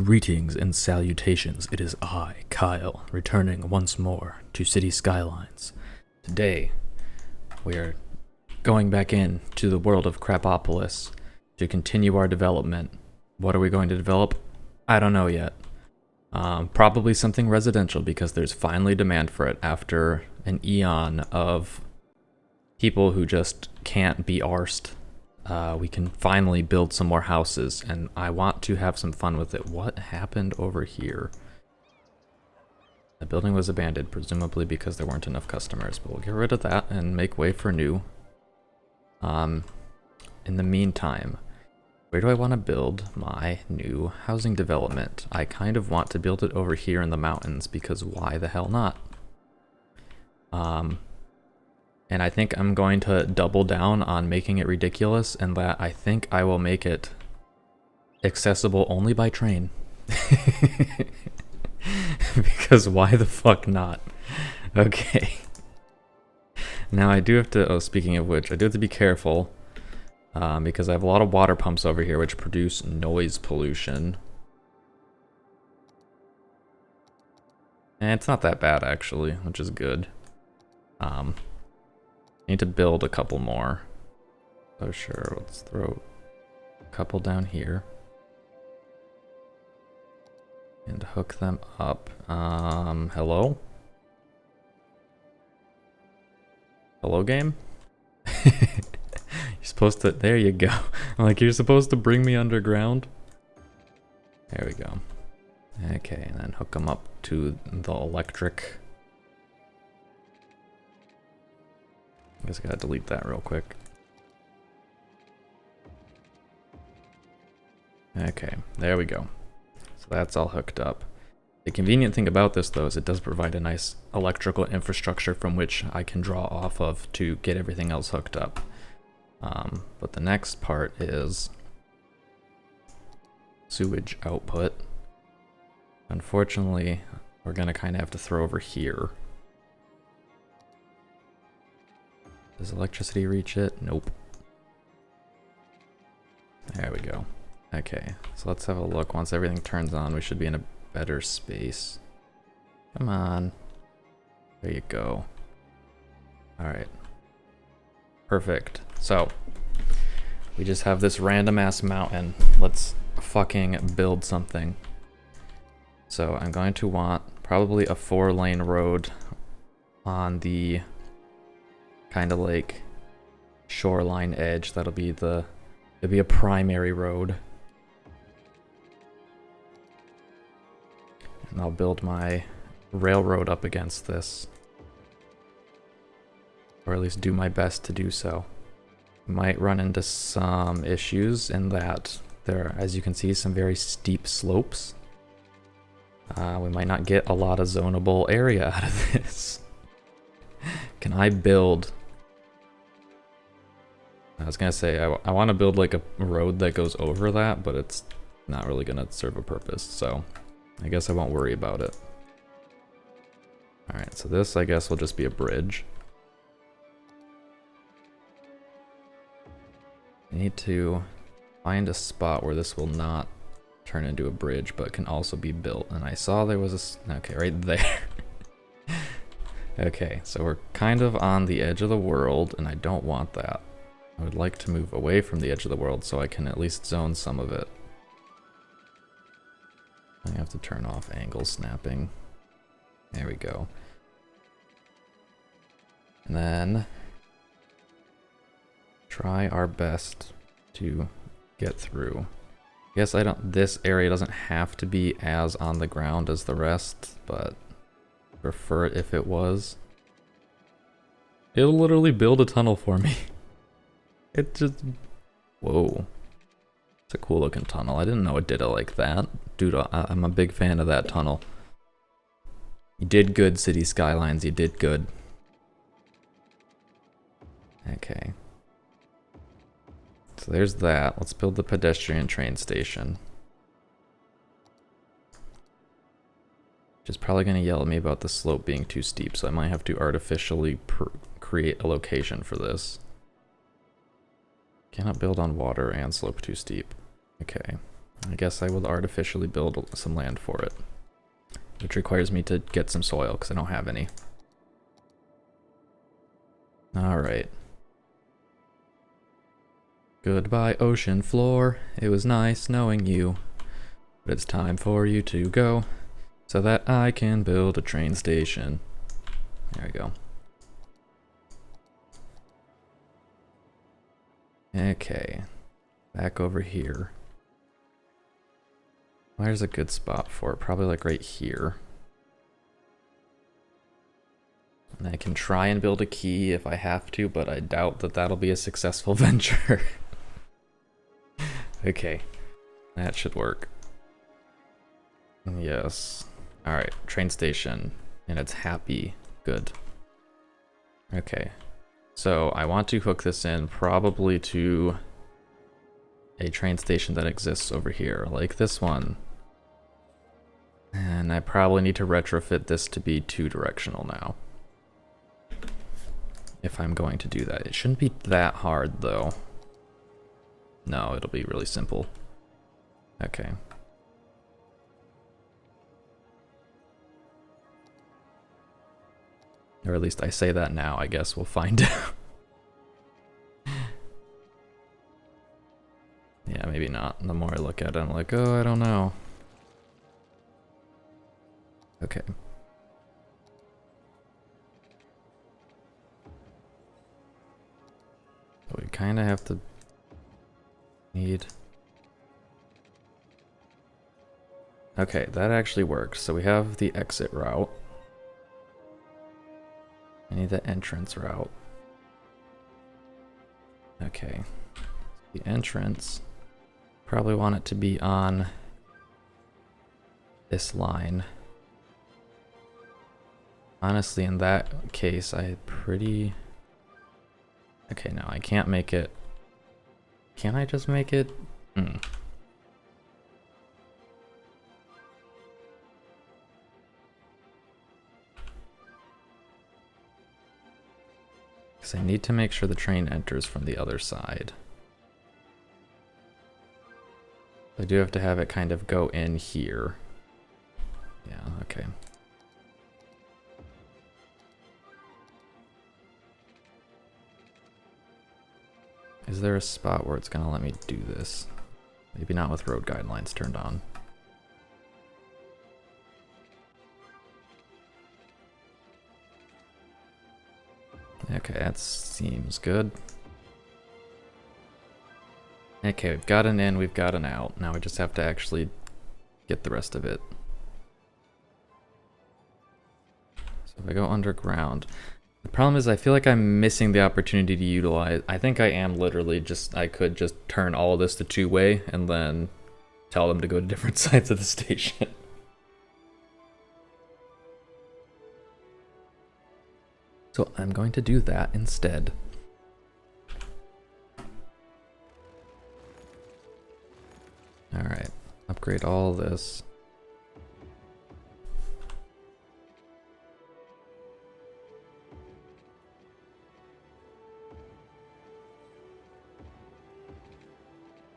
Greetings and salutations, it is I, Kyle, returning once more to City Skylines. Today, we are going back into the world of Crapopolis to continue our development. What are we going to develop? I don't know yet. Probably something residential because there's finally demand for it after an eon of people who just can't be arsed. We can finally build some more houses, and I want to have some fun with it. What happened over here? The building was abandoned, presumably because there weren't enough customers, but we'll get rid of that and make way for new. In the meantime, where do I want to build my new housing development? I kind of want to build it over here in the mountains, because why the hell not? And I think I'm going to double down on making it ridiculous, and that I think I will make it accessible only by train. Because why the fuck not? Okay. Now I do have to, oh, speaking of which, I do have to be careful, because I have a lot of water pumps over here which produce noise pollution. And it's not that bad actually, which is good. Need to build a couple more. So sure, let's throw a couple down here. And hook them up. Hello? Hello, game? You're supposed to, there you go. I'm like, you're supposed to bring me underground? There we go. Okay, and then hook them up to the electric. I guess I gotta delete that real quick. Okay, there we go. So that's all hooked up. The convenient thing about this, though, is it does provide a nice electrical infrastructure from which I can draw off of to get everything else hooked up. But the next part is sewage output. Unfortunately, we're gonna kind of have to throw over here. Does electricity reach it? Nope. There we go. Okay, so let's have a look. Once everything turns on, we should be in a better space. Come on. There you go. Alright. Perfect. So, we just have this random ass mountain. Let's fucking build something. So, I'm going to want probably a 4-lane road on the kind of like shoreline edge. It'll be a primary road. And I'll build my railroad up against this. Or at least do my best to do so. Might run into some issues in that there are, as you can see, some very steep slopes. We might not get a lot of zonable area out of this. Can I build... I was gonna say, I want to build like a road that goes over that, but it's not really gonna serve a purpose, so I guess I won't worry about it. Alright, so this I guess will just be a bridge. I need to find a spot where this will not turn into a bridge, but can also be built, and I saw there was a... okay, right there. Okay, so we're kind of on the edge of the world, and I don't want that. I would like to move away from the edge of the world so I can at least zone some of it. I have to turn off angle snapping. There we go. And then try our best to get through. I guess this area doesn't have to be as on the ground as the rest, but I prefer it if it was. It'll literally build a tunnel for me. It just... whoa. It's a cool looking tunnel. I didn't know it did it like that. Dude, I'm a big fan of that tunnel. You did good, City Skylines. You did good. Okay. So there's that. Let's build the pedestrian train station. Which is probably going to yell at me about the slope being too steep, so I might have to artificially create a location for this. Cannot build on water and slope too steep. Okay. I guess I will artificially build some land for it, which requires me to get some soil because I don't have any. Alright. Goodbye, ocean floor. It was nice knowing you. But it's time for you to go so that I can build a train station. There we go. Okay. Back over here. Where's a good spot for it? Probably like right here. And I can try and build a key if I have to, but I doubt that that'll be a successful venture. Okay. That should work. Yes. Alright, train station. And it's happy. Good. Okay. So I want to hook this in probably to a train station that exists over here, like this one. And I probably need to retrofit this to be 2-directional now, if I'm going to do that. It shouldn't be that hard though. No, it'll be really simple. Okay. Or at least I say that now, I guess we'll find out. Yeah, maybe not. The more I look at it, I'm like, oh, I don't know. Okay. So we kind of have to need... Okay, that actually works. So we have the exit route. I need the entrance route. Okay. The entrance, probably want it to be on this line. Honestly, in that case, I pretty... Okay, no, I can't make it... Can I just make it? Because I need to make sure the train enters from the other side. I do have to have it kind of go in here. Yeah, okay. Is there a spot where it's gonna let me do this? Maybe not with road guidelines turned on. Okay, that seems good. Okay, we've got an in, we've got an out. Now we just have to actually get the rest of it. So if I go underground, the problem is I feel like I'm missing the opportunity to utilize... I think I am literally just... I could just turn all of this to 2-way and then tell them to go to different sides of the station. So I'm going to do that instead. Alright, upgrade all this.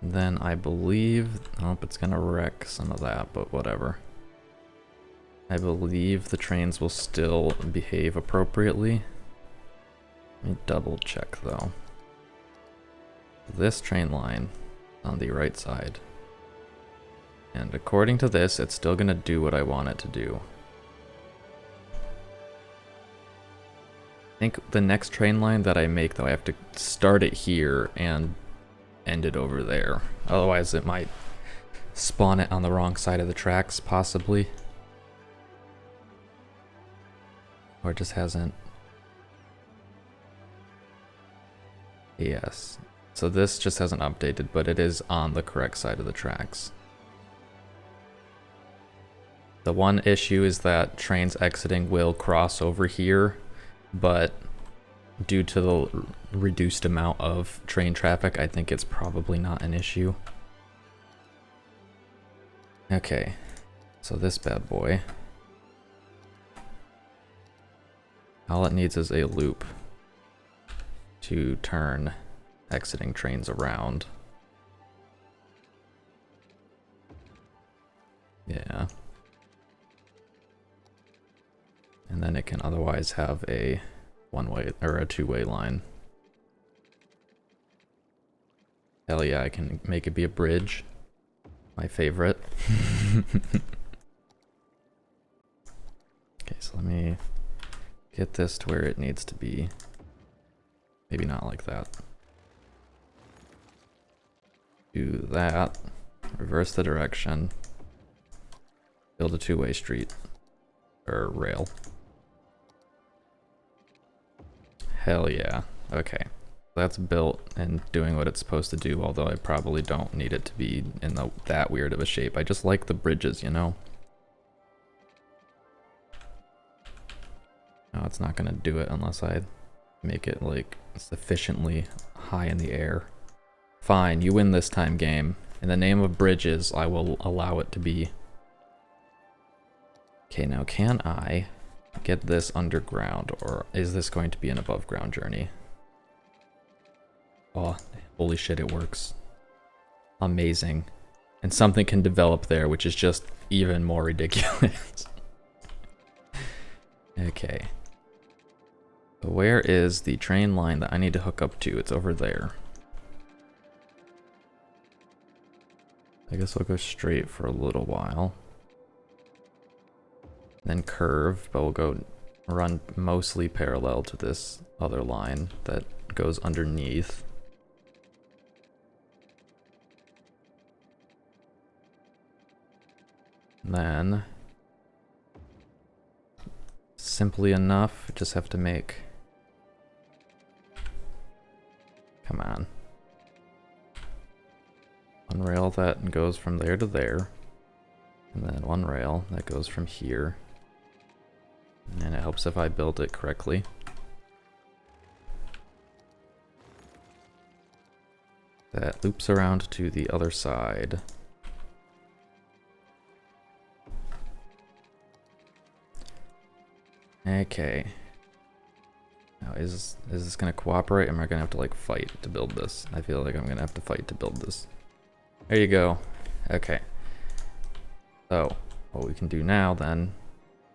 Then I believe, oh, it's gonna wreck some of that, but whatever. I believe the trains will still behave appropriately. Let me double check though. This train line on the right side. And according to this, it's still gonna do what I want it to do. I think the next train line that I make though, I have to start it here and end it over there. Otherwise it might spawn it on the wrong side of the tracks, possibly. Or it just hasn't. Yes. So this just hasn't updated, but it is on the correct side of the tracks. The one issue is that trains exiting will cross over here, but due to the reduced amount of train traffic, I think it's probably not an issue. Okay, so this bad boy, all it needs is a loop to turn exiting trains around. And then it can otherwise have a one-way or a two-way line. Hell yeah, I can make it be a bridge. My favorite. Okay, so let me get this to where it needs to be. Maybe not like that. Do that. Reverse the direction. Build a two-way street. Or rail. Hell yeah. Okay. That's built and doing what it's supposed to do, although I probably don't need it to be in that weird of a shape. I just like the bridges, you know? No, it's not gonna do it unless I make it, like, sufficiently high in the air. Fine, you win this time, game. In the name of bridges, I will allow it to be. Okay, now can I get this underground, or is this going to be an above ground journey? Oh, holy shit, it works. Amazing. And something can develop there, which is just even more ridiculous. Okay. So where is the train line that I need to hook up to? It's over there. I guess I'll go straight for a little while. Then curve, but we'll go run mostly parallel to this other line that goes underneath. Then, simply enough, just have to make, come on, one rail that goes from there to there, and then one rail that goes from here, and it helps if I build it correctly. That loops around to the other side. Okay. Now is this gonna cooperate? Am I gonna have to like fight to build this? I feel like I'm gonna have to fight to build this. There you go. Okay. So what we can do now then,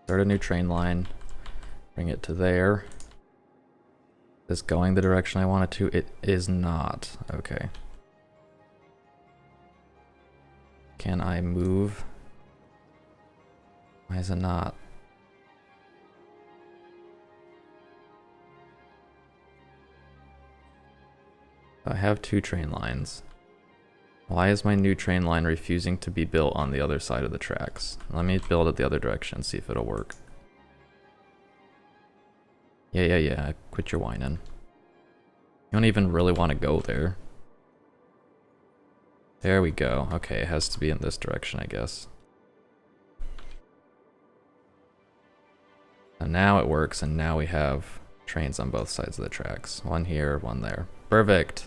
start a new train line, bring it to there. Is this going the direction I want it to? It is not. Okay. Can I move? Why is it not? I have two train lines. Why is my new train line refusing to be built on the other side of the tracks? Let me build it the other direction, see if it'll work. Yeah. Quit your whining. You don't even really want to go there. There we go. Okay, it has to be in this direction, I guess. And now it works, and now we have trains on both sides of the tracks. One here, one there. Perfect.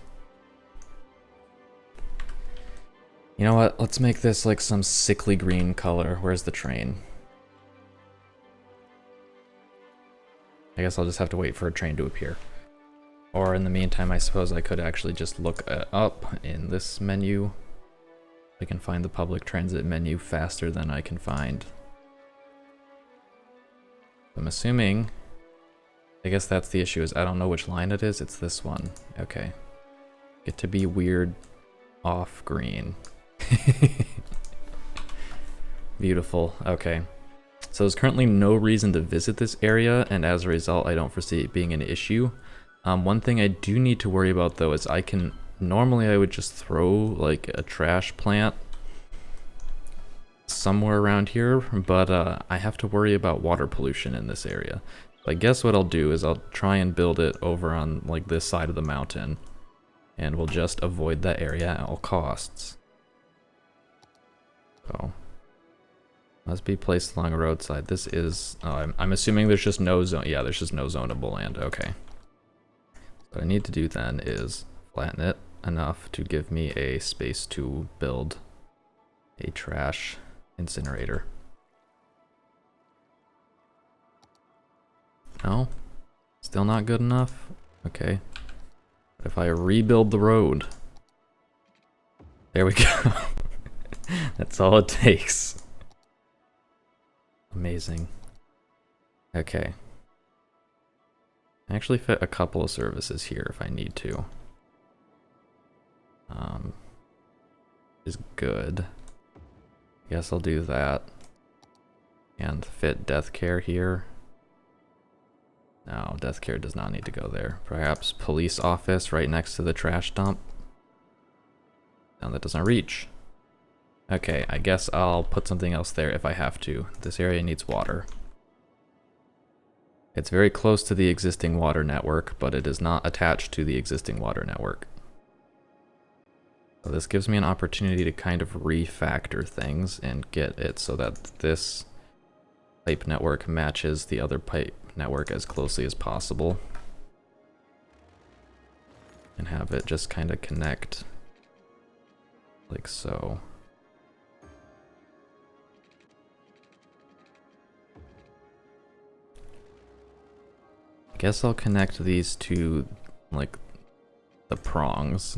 You know what? Let's make this like some sickly green color. Where's the train? I guess I'll just have to wait for a train to appear. Or in the meantime, I suppose I could actually just look up in this menu. I can find the public transit menu faster than I can find. I'm assuming, I guess that's the issue, is I don't know which line it is. It's this one. Okay. Get to be weird off green. Beautiful. Okay. So there's currently no reason to visit this area, and as a result, I don't foresee it being an issue. One thing I do need to worry about though is normally I would just throw like a trash plant somewhere around here, but I have to worry about water pollution in this area. So I guess what I'll do is I'll try and build it over on like this side of the mountain, and we'll just avoid that area at all costs. So, must be placed along a roadside. This is, I'm assuming there's just no zone. Yeah, there's just no zonable land. Okay. What I need to do then is flatten it enough to give me a space to build a trash incinerator. No? Still not good enough? Okay. But if I rebuild the road, there we go. That's all it takes. Amazing. Okay. I actually fit a couple of services here if I need to. Is good. Guess I'll do that. And fit death care here. No, death care does not need to go there. Perhaps police office right next to the trash dump. No, that doesn't reach. Okay, I guess I'll put something else there if I have to. This area needs water. It's very close to the existing water network, but it is not attached to the existing water network. So this gives me an opportunity to kind of refactor things and get it so that this pipe network matches the other pipe network as closely as possible. And have it just kind of connect like so. I guess I'll connect these to like the prongs.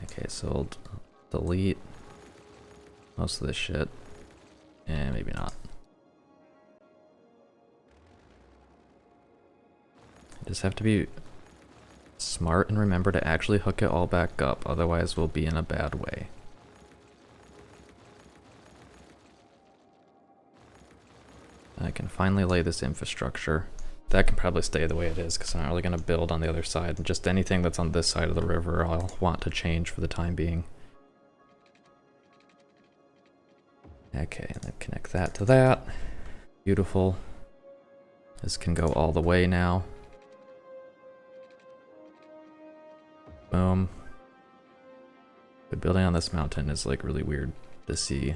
Okay, so I'll delete most of this shit. And maybe not. I just have to be smart and remember to actually hook it all back up, otherwise we'll be in a bad way. I can finally lay this infrastructure. That can probably stay the way it is because I'm not really going to build on the other side. And just anything that's on this side of the river I'll want to change for the time being. Okay, and then connect that to that. Beautiful. This can go all the way now. Boom. The building on this mountain is like really weird to see.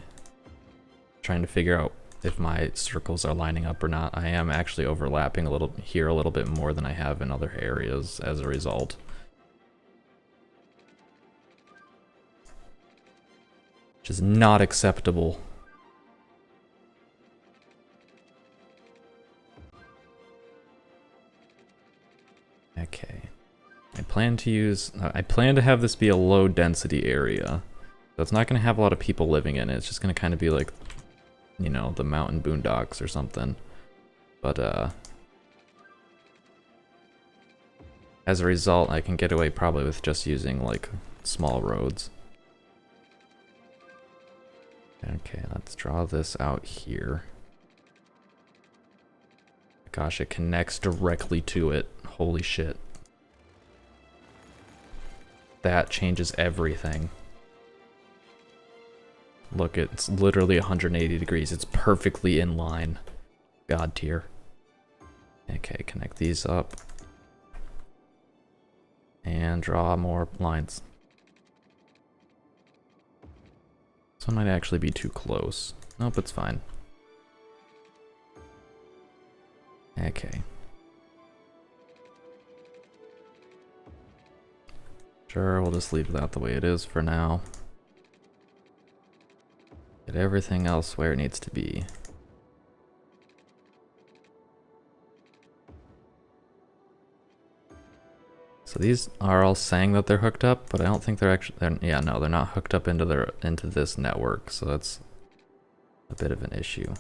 Trying to figure out if my circles are lining up or not. I am actually overlapping a little here a little bit more than I have in other areas as a result. Which is not acceptable. Okay. I plan to have this be a low density area. So it's not going to have a lot of people living in it. It's just going to kind of be like, you know, the mountain boondocks or something. But as a result, I can get away probably with just using like small roads. Okay, let's draw this out here. Gosh, it connects directly to it. Holy shit. That changes everything. Look, it's literally 180 degrees. It's perfectly in line. God tier. Okay, connect these up. And draw more lines. This one might actually be too close. Nope, it's fine. Okay. Sure, we'll just leave that the way it is for now. Get everything else where it needs to be. So these are all saying that they're hooked up, but I don't think they're actually. Yeah, no, they're not hooked up into this network. So that's a bit of an issue.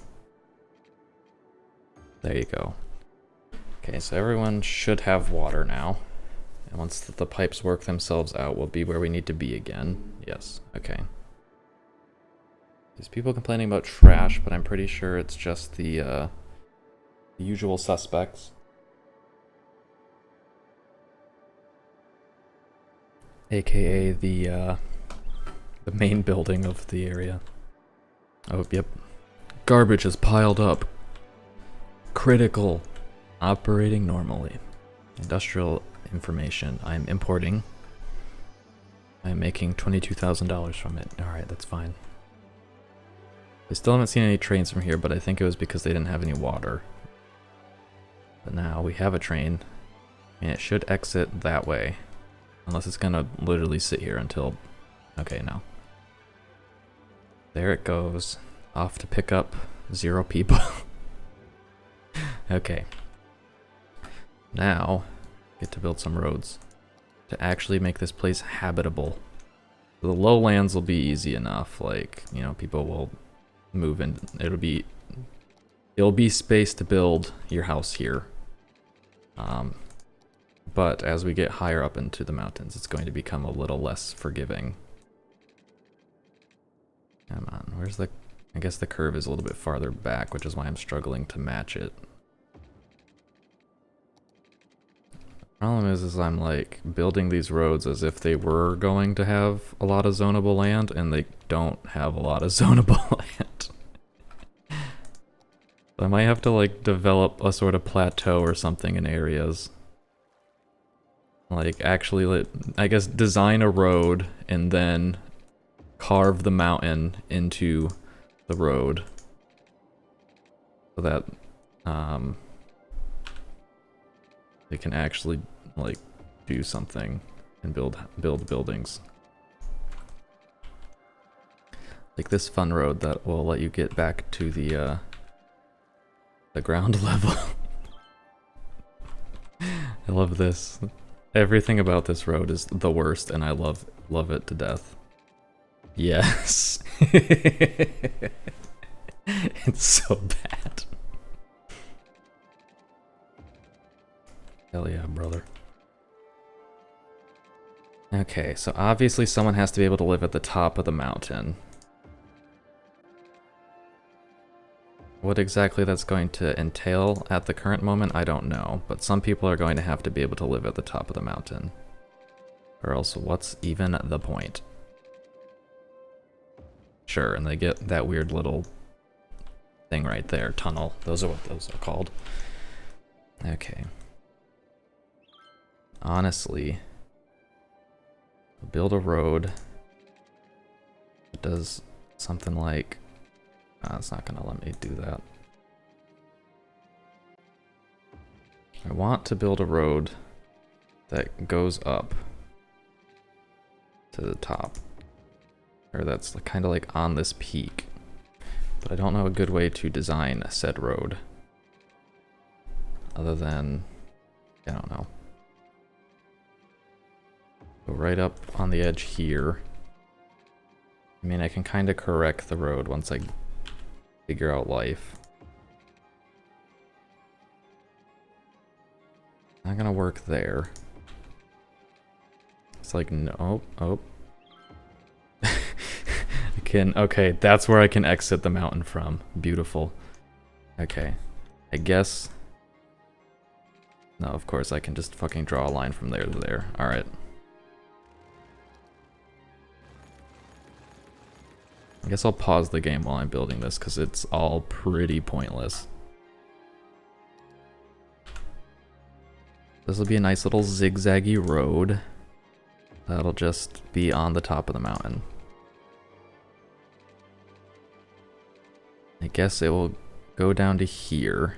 There you go. Okay, so everyone should have water now. And once the pipes work themselves out, we'll be where we need to be again. Yes, okay. There's people complaining about trash, but I'm pretty sure it's just the usual suspects. AKA the main building of the area. Oh, yep. Garbage is piled up. Critical. Operating normally. Industrial information. I'm importing. I'm making $22,000 from it. Alright, that's fine. I still haven't seen any trains from here, but I think it was because they didn't have any water. But now we have a train, and it should exit that way. Unless it's gonna literally sit here until... Okay, no. There it goes. Off to pick up 0 people. Okay. Now, get to build some roads to actually make this place habitable. The lowlands will be easy enough, like, you know, people will move in. It'll be space to build your house here. But as we get higher up into the mountains, it's going to become a little less forgiving. Come on, where's the... I guess the curve is a little bit farther back, which is why I'm struggling to match it. Problem is I'm like building these roads as if they were going to have a lot of zonable land, and they don't have a lot of zonable land. I might have to like develop a sort of plateau or something in areas. Like actually, I guess design a road and then carve the mountain into the road so that they can actually like do something and build buildings. Like this fun road that will let you get back to the ground level. I love this. Everything about this road is the worst, and I love it to death. Yes. It's so bad. Hell yeah, brother. Okay, so obviously someone has to be able to live at the top of the mountain. What exactly that's going to entail at the current moment, I don't know. But some people are going to have to be able to live at the top of the mountain. Or else, what's even the point? Sure, and they get that weird little thing right there, tunnel. Those are what those are called. Okay. Honestly, build a road that does something like... it's not gonna let me do that. I want to build a road that goes up to the top. Or that's kind of like on this peak. But I don't know a good way to design a said road. Other than, I don't know. Go right up on the edge here. I mean, I can kind of correct the road once I figure out life. Not gonna work there. It's like, no, oh. Okay, that's where I can exit the mountain from. Beautiful. Okay, I guess... No, of course, I can just fucking draw a line from there to there. Alright. I guess I'll pause the game while I'm building this, because it's all pretty pointless. This will be a nice little zigzaggy road that'll just be on the top of the mountain. I guess it will go down to here.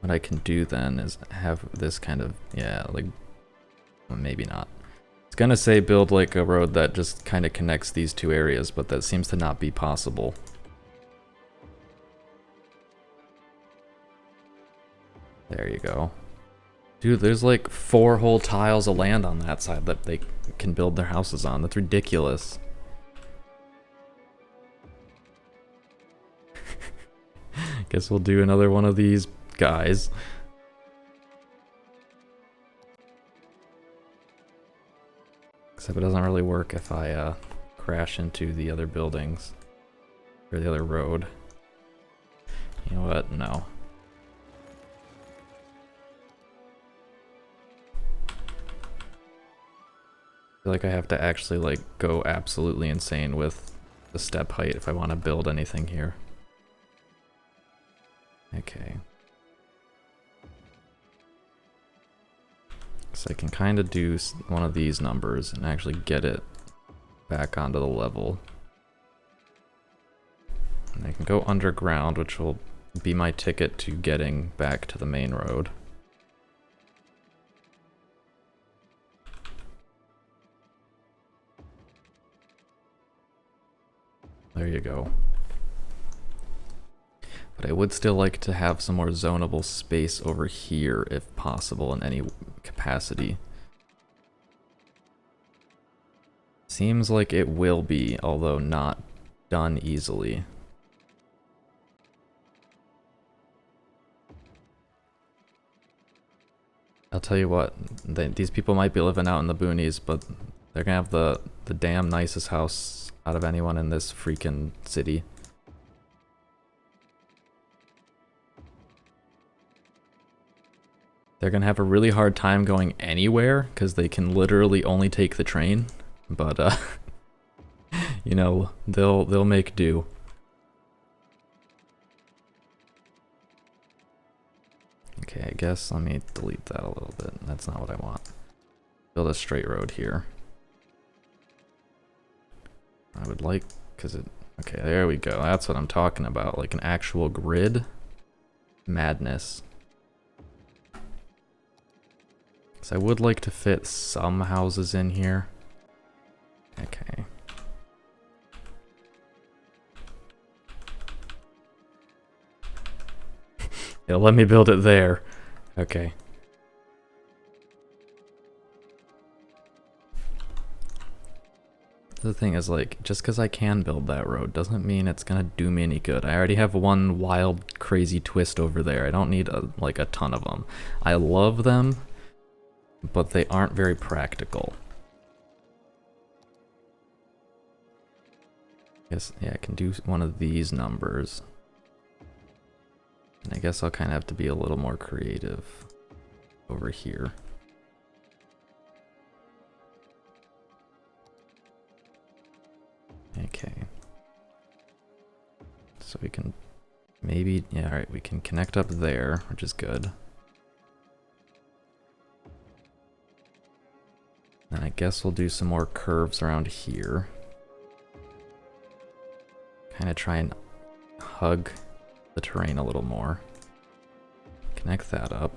What I can do then is have this kind of, yeah, like, well, maybe not. It's gonna say build like a road that just kind of connects these two areas, but that seems to not be possible. There you go. Dude, there's like 4 whole tiles of land on that side that they can build their houses on. That's ridiculous. Guess we'll do another one of these guys. Except it doesn't really work if I crash into the other buildings. Or the other road. You know what? No. I feel like I have to actually like go absolutely insane with the step height if I want to build anything here. Okay. So I can kind of do one of these numbers and actually get it back onto the level. And I can go underground, which will be my ticket to getting back to the main road. There you go. But I would still like to have some more zonable space over here, if possible, in any capacity. Seems like it will be, although not done easily. I'll tell you what, these people might be living out in the boonies, but they're gonna have the damn nicest house out of anyone in this freaking city. They're gonna have a really hard time going anywhere because they can literally only take the train, but you know, they'll make do. Okay, I guess let me delete that a little bit. That's not what I want. Build a straight road here. I would like, cause it, okay, there we go. That's what I'm talking about, like an actual grid. Madness. So I would like to fit some houses in here. Okay. It'll let me build it there. Okay. The thing is, like, just because I can build that road doesn't mean it's gonna do me any good. I already have one wild, crazy twist over there. I don't need, like, a ton of them. I love them, but they aren't very practical. Guess, yeah, I can do one of these numbers. And I guess I'll kind of have to be a little more creative over here. Okay. So we can maybe, yeah, alright, we can connect up there, which is good. And I guess we'll do some more curves around here. Kind of try and hug the terrain a little more. Connect that up.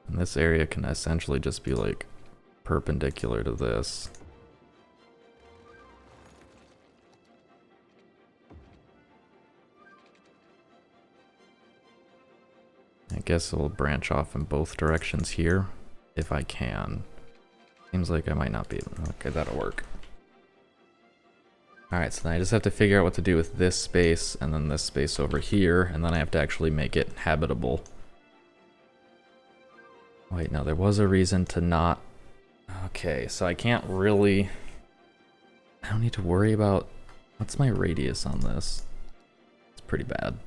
And this area can essentially just be like perpendicular to this. I guess it will branch off in both directions here, if I can. Seems like I might not be. Okay, that'll work. Alright, so then I just have to figure out what to do with this space and then this space over here, and then I have to actually make it habitable. Wait, no, there was a reason to not... Okay, so I can't really... I don't need to worry about... What's my radius on this? It's pretty bad.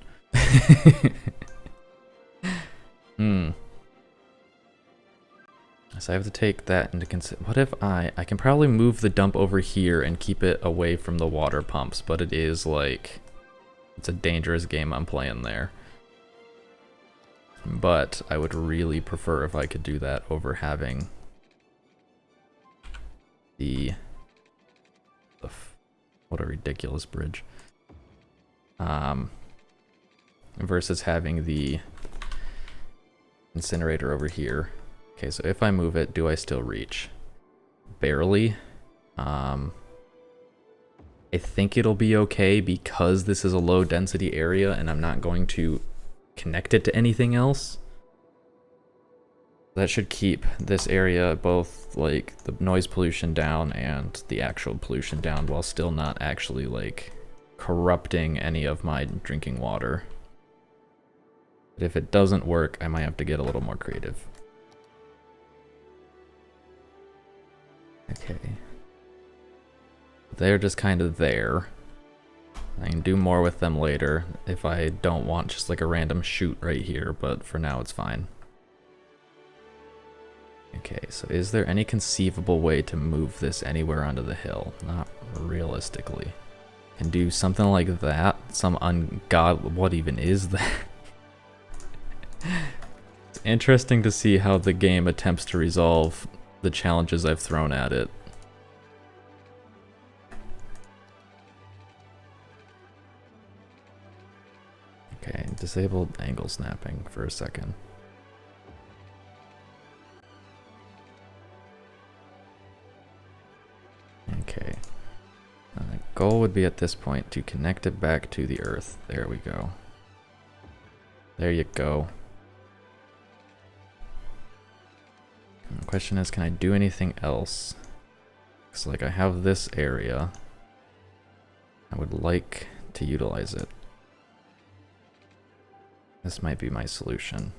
So I have to take that into consideration. What if I can probably move the dump over here and keep it away from the water pumps, but it is like, it's a dangerous game I'm playing there. But I would really prefer if I could do that over having what a ridiculous bridge. Versus having the incinerator over here. Okay, so if I move it, do I still reach? Barely. I think it'll be okay because this is a low density area and I'm not going to connect it to anything else. That should keep this area both like the noise pollution down and the actual pollution down while still not actually like corrupting any of my drinking water. But if it doesn't work, I might have to get a little more creative. Okay. They're just kind of there. I can do more with them later if I don't want just like a random chute right here, but for now it's fine. Okay, so is there any conceivable way to move this anywhere onto the hill? Not realistically. Can do something like that? Some what even is that? It's interesting to see how the game attempts to resolve the challenges I've thrown at it. Okay, disabled angle snapping for a second. Okay. The goal would be at this point to connect it back to the earth. There we go. There you go. And the question is, can I do anything else? Because like I have this area. I would like to utilize it. This might be my solution.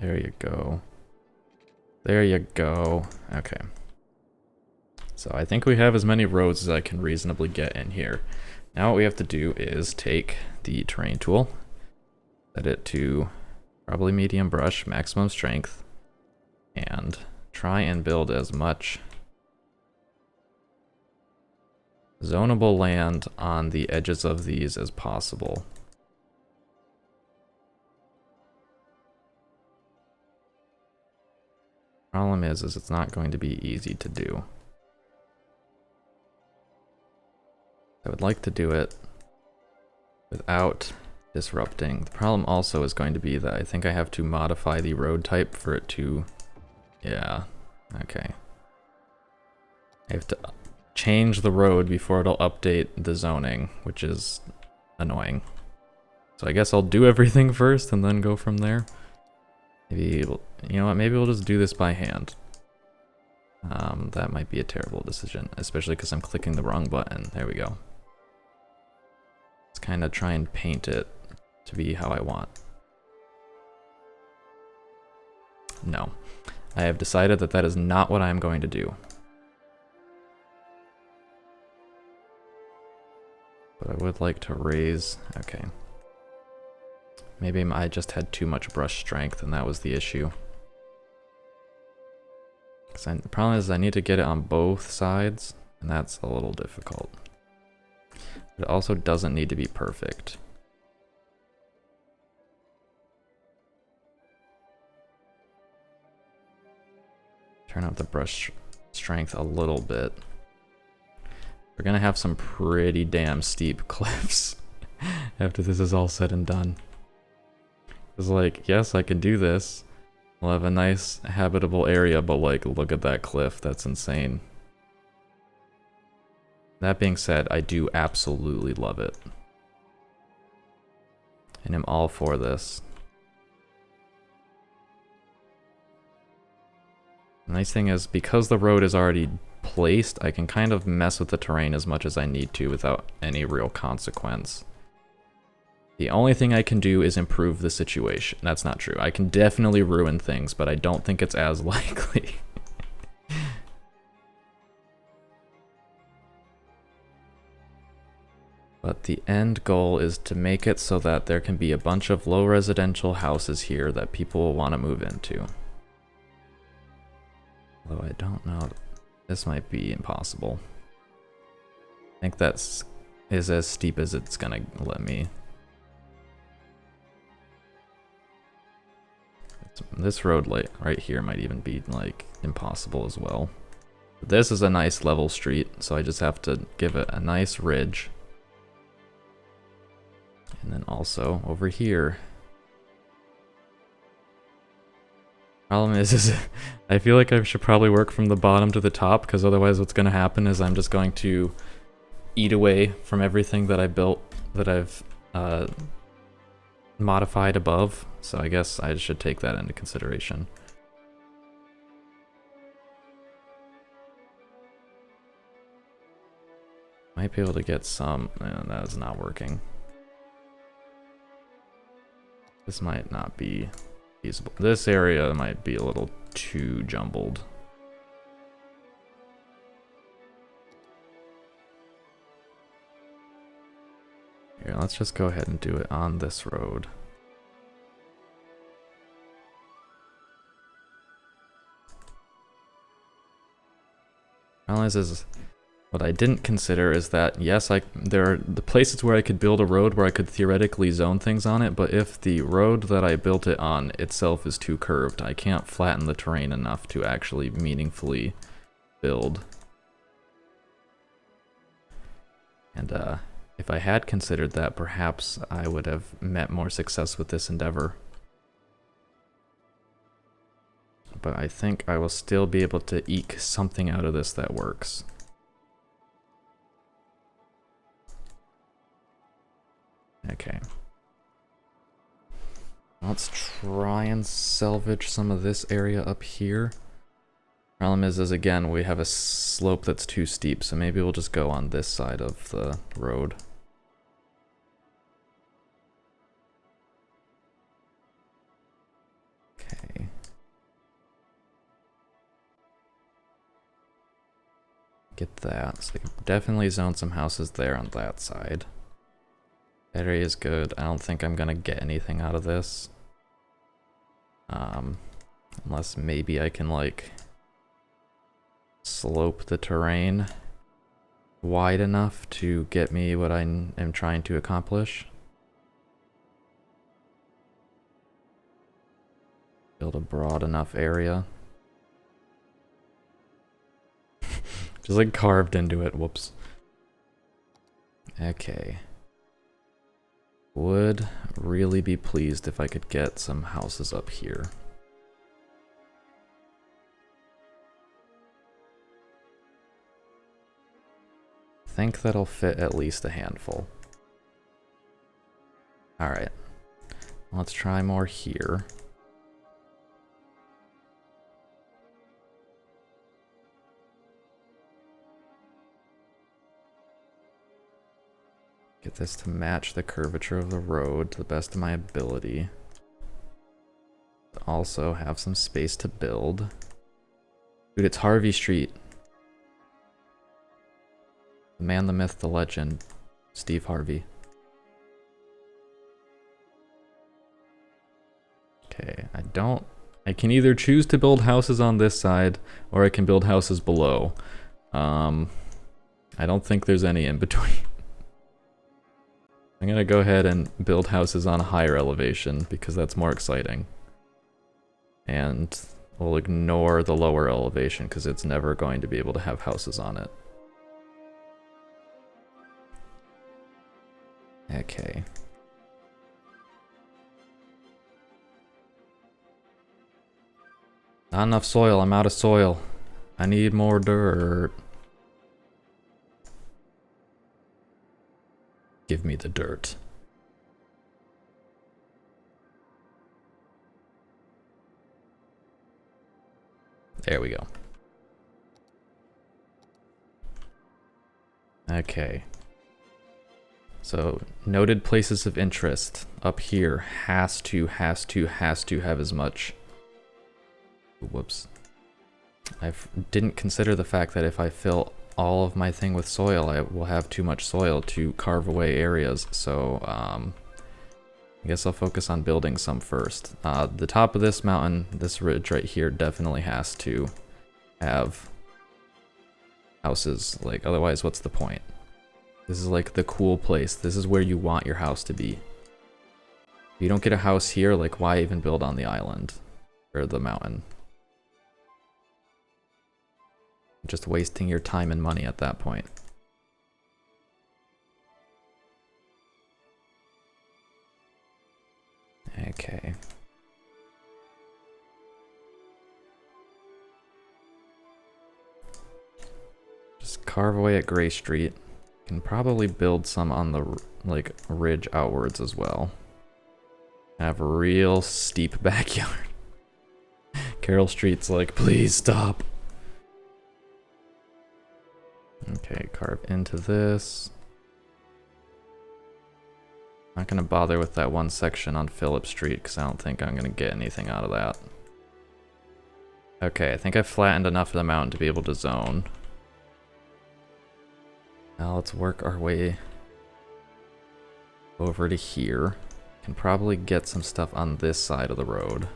There you go. There you go. Okay. So I think we have as many roads as I can reasonably get in here. Now what we have to do is take the terrain tool, set it to probably medium brush, maximum strength, and try and build as much zonable land on the edges of these as possible. Problem is it's not going to be easy to do. I would like to do it without disrupting. The problem also is going to be that I think I have to modify the road type for it to... Yeah, okay. I have to change the road before it'll update the zoning, which is annoying. So I guess I'll do everything first and then go from there. Maybe, you know what, maybe we'll just do this by hand. That might be a terrible decision, especially because I'm clicking the wrong button. There we go. Let's kind of try and paint it to be how I want. No. I have decided that that is not what I'm going to do. But I would like to raise... Okay. Maybe I just had too much brush strength and that was the issue. The problem is I need to get it on both sides, and that's a little difficult. But it also doesn't need to be perfect. Turn up the brush strength a little bit. We're gonna have some pretty damn steep cliffs after this is all said and done. It's like, yes, I can do this. We'll have a nice habitable area, but like, look at that cliff. That's insane. That being said, I do absolutely love it. And I'm all for this. The nice thing is, because the road is already placed, I can kind of mess with the terrain as much as I need to without any real consequence. The only thing I can do is improve the situation. That's not true. I can definitely ruin things, but I don't think it's as likely. But the end goal is to make it so that there can be a bunch of low residential houses here that people will want to move into. Although I don't know, this might be impossible. I think that's is as steep as it's gonna let me. This road right here might even be like impossible as well. But this is a nice level street, so I just have to give it a nice ridge. And then also over here. Problem is I feel like I should probably work from the bottom to the top, because otherwise what's going to happen is I'm just going to eat away from everything that I built, that I've modified above. So I guess I should take that into consideration. Might be able to get some... that is not working. This might not be feasible. This area might be a little too jumbled. Here, let's just go ahead and do it on this road. Realizes what I didn't consider is that yes, there are the places where I could build a road where I could theoretically zone things on it, but if the road that I built it on itself is too curved, I can't flatten the terrain enough to actually meaningfully build. And if I had considered that, perhaps I would have met more success with this endeavor. But I think I will still be able to eke something out of this that works. Okay. Let's try and salvage some of this area up here. Problem is again, we have a slope that's too steep, so maybe we'll just go on this side of the road. Okay. Get that. So I can definitely zone some houses there on that side. That area is good. I don't think I'm gonna get anything out of this. Unless maybe I can like slope the terrain wide enough to get me what I am trying to accomplish. Build a broad enough area. Just like carved into it, whoops. Okay. Would really be pleased if I could get some houses up here. Think that'll fit at least a handful. Alright. Let's try more here. Get this to match the curvature of the road to the best of my ability. Also have some space to build. Dude, it's Harvey Street. The man, the myth, the legend, Steve Harvey. Okay, I can either choose to build houses on this side, or I can build houses below. I don't think there's any in between. I'm gonna go ahead and build houses on a higher elevation, because that's more exciting. And we'll ignore the lower elevation, because it's never going to be able to have houses on it. Okay. Not enough soil, I'm out of soil. I need more dirt. Give me the dirt. There we go. Okay. So, noted places of interest up here has to have as much. Whoops. I didn't consider the fact that if I fill all of my thing with soil, I will have too much soil to carve away areas. So, I guess I'll focus on building some first. The top of this mountain, this ridge right here, definitely has to have houses. Like, otherwise, what's the point? This is like the cool place. This is where you want your house to be. If you don't get a house here, like, why even build on the island? Or the mountain? Just wasting your time and money at that point. Okay. Just carve away at Gray Street. Can probably build some on the like ridge outwards as well. Have a real steep backyard. Carroll Street's like, please stop. Okay, carve into this. Not gonna bother with that one section on Phillip Street because I don't think I'm gonna get anything out of that. Okay, I think I've flattened enough of the mountain to be able to zone. Now let's work our way over to here. Can probably get some stuff on this side of the road.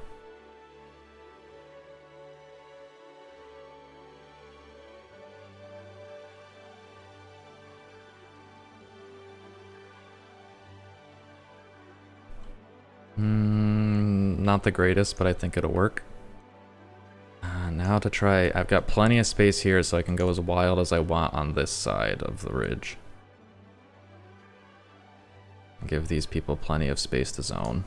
Not the greatest, but I think it'll work. Now to try, I've got plenty of space here so I can go as wild as I want on this side of the ridge. Give these people plenty of space to zone.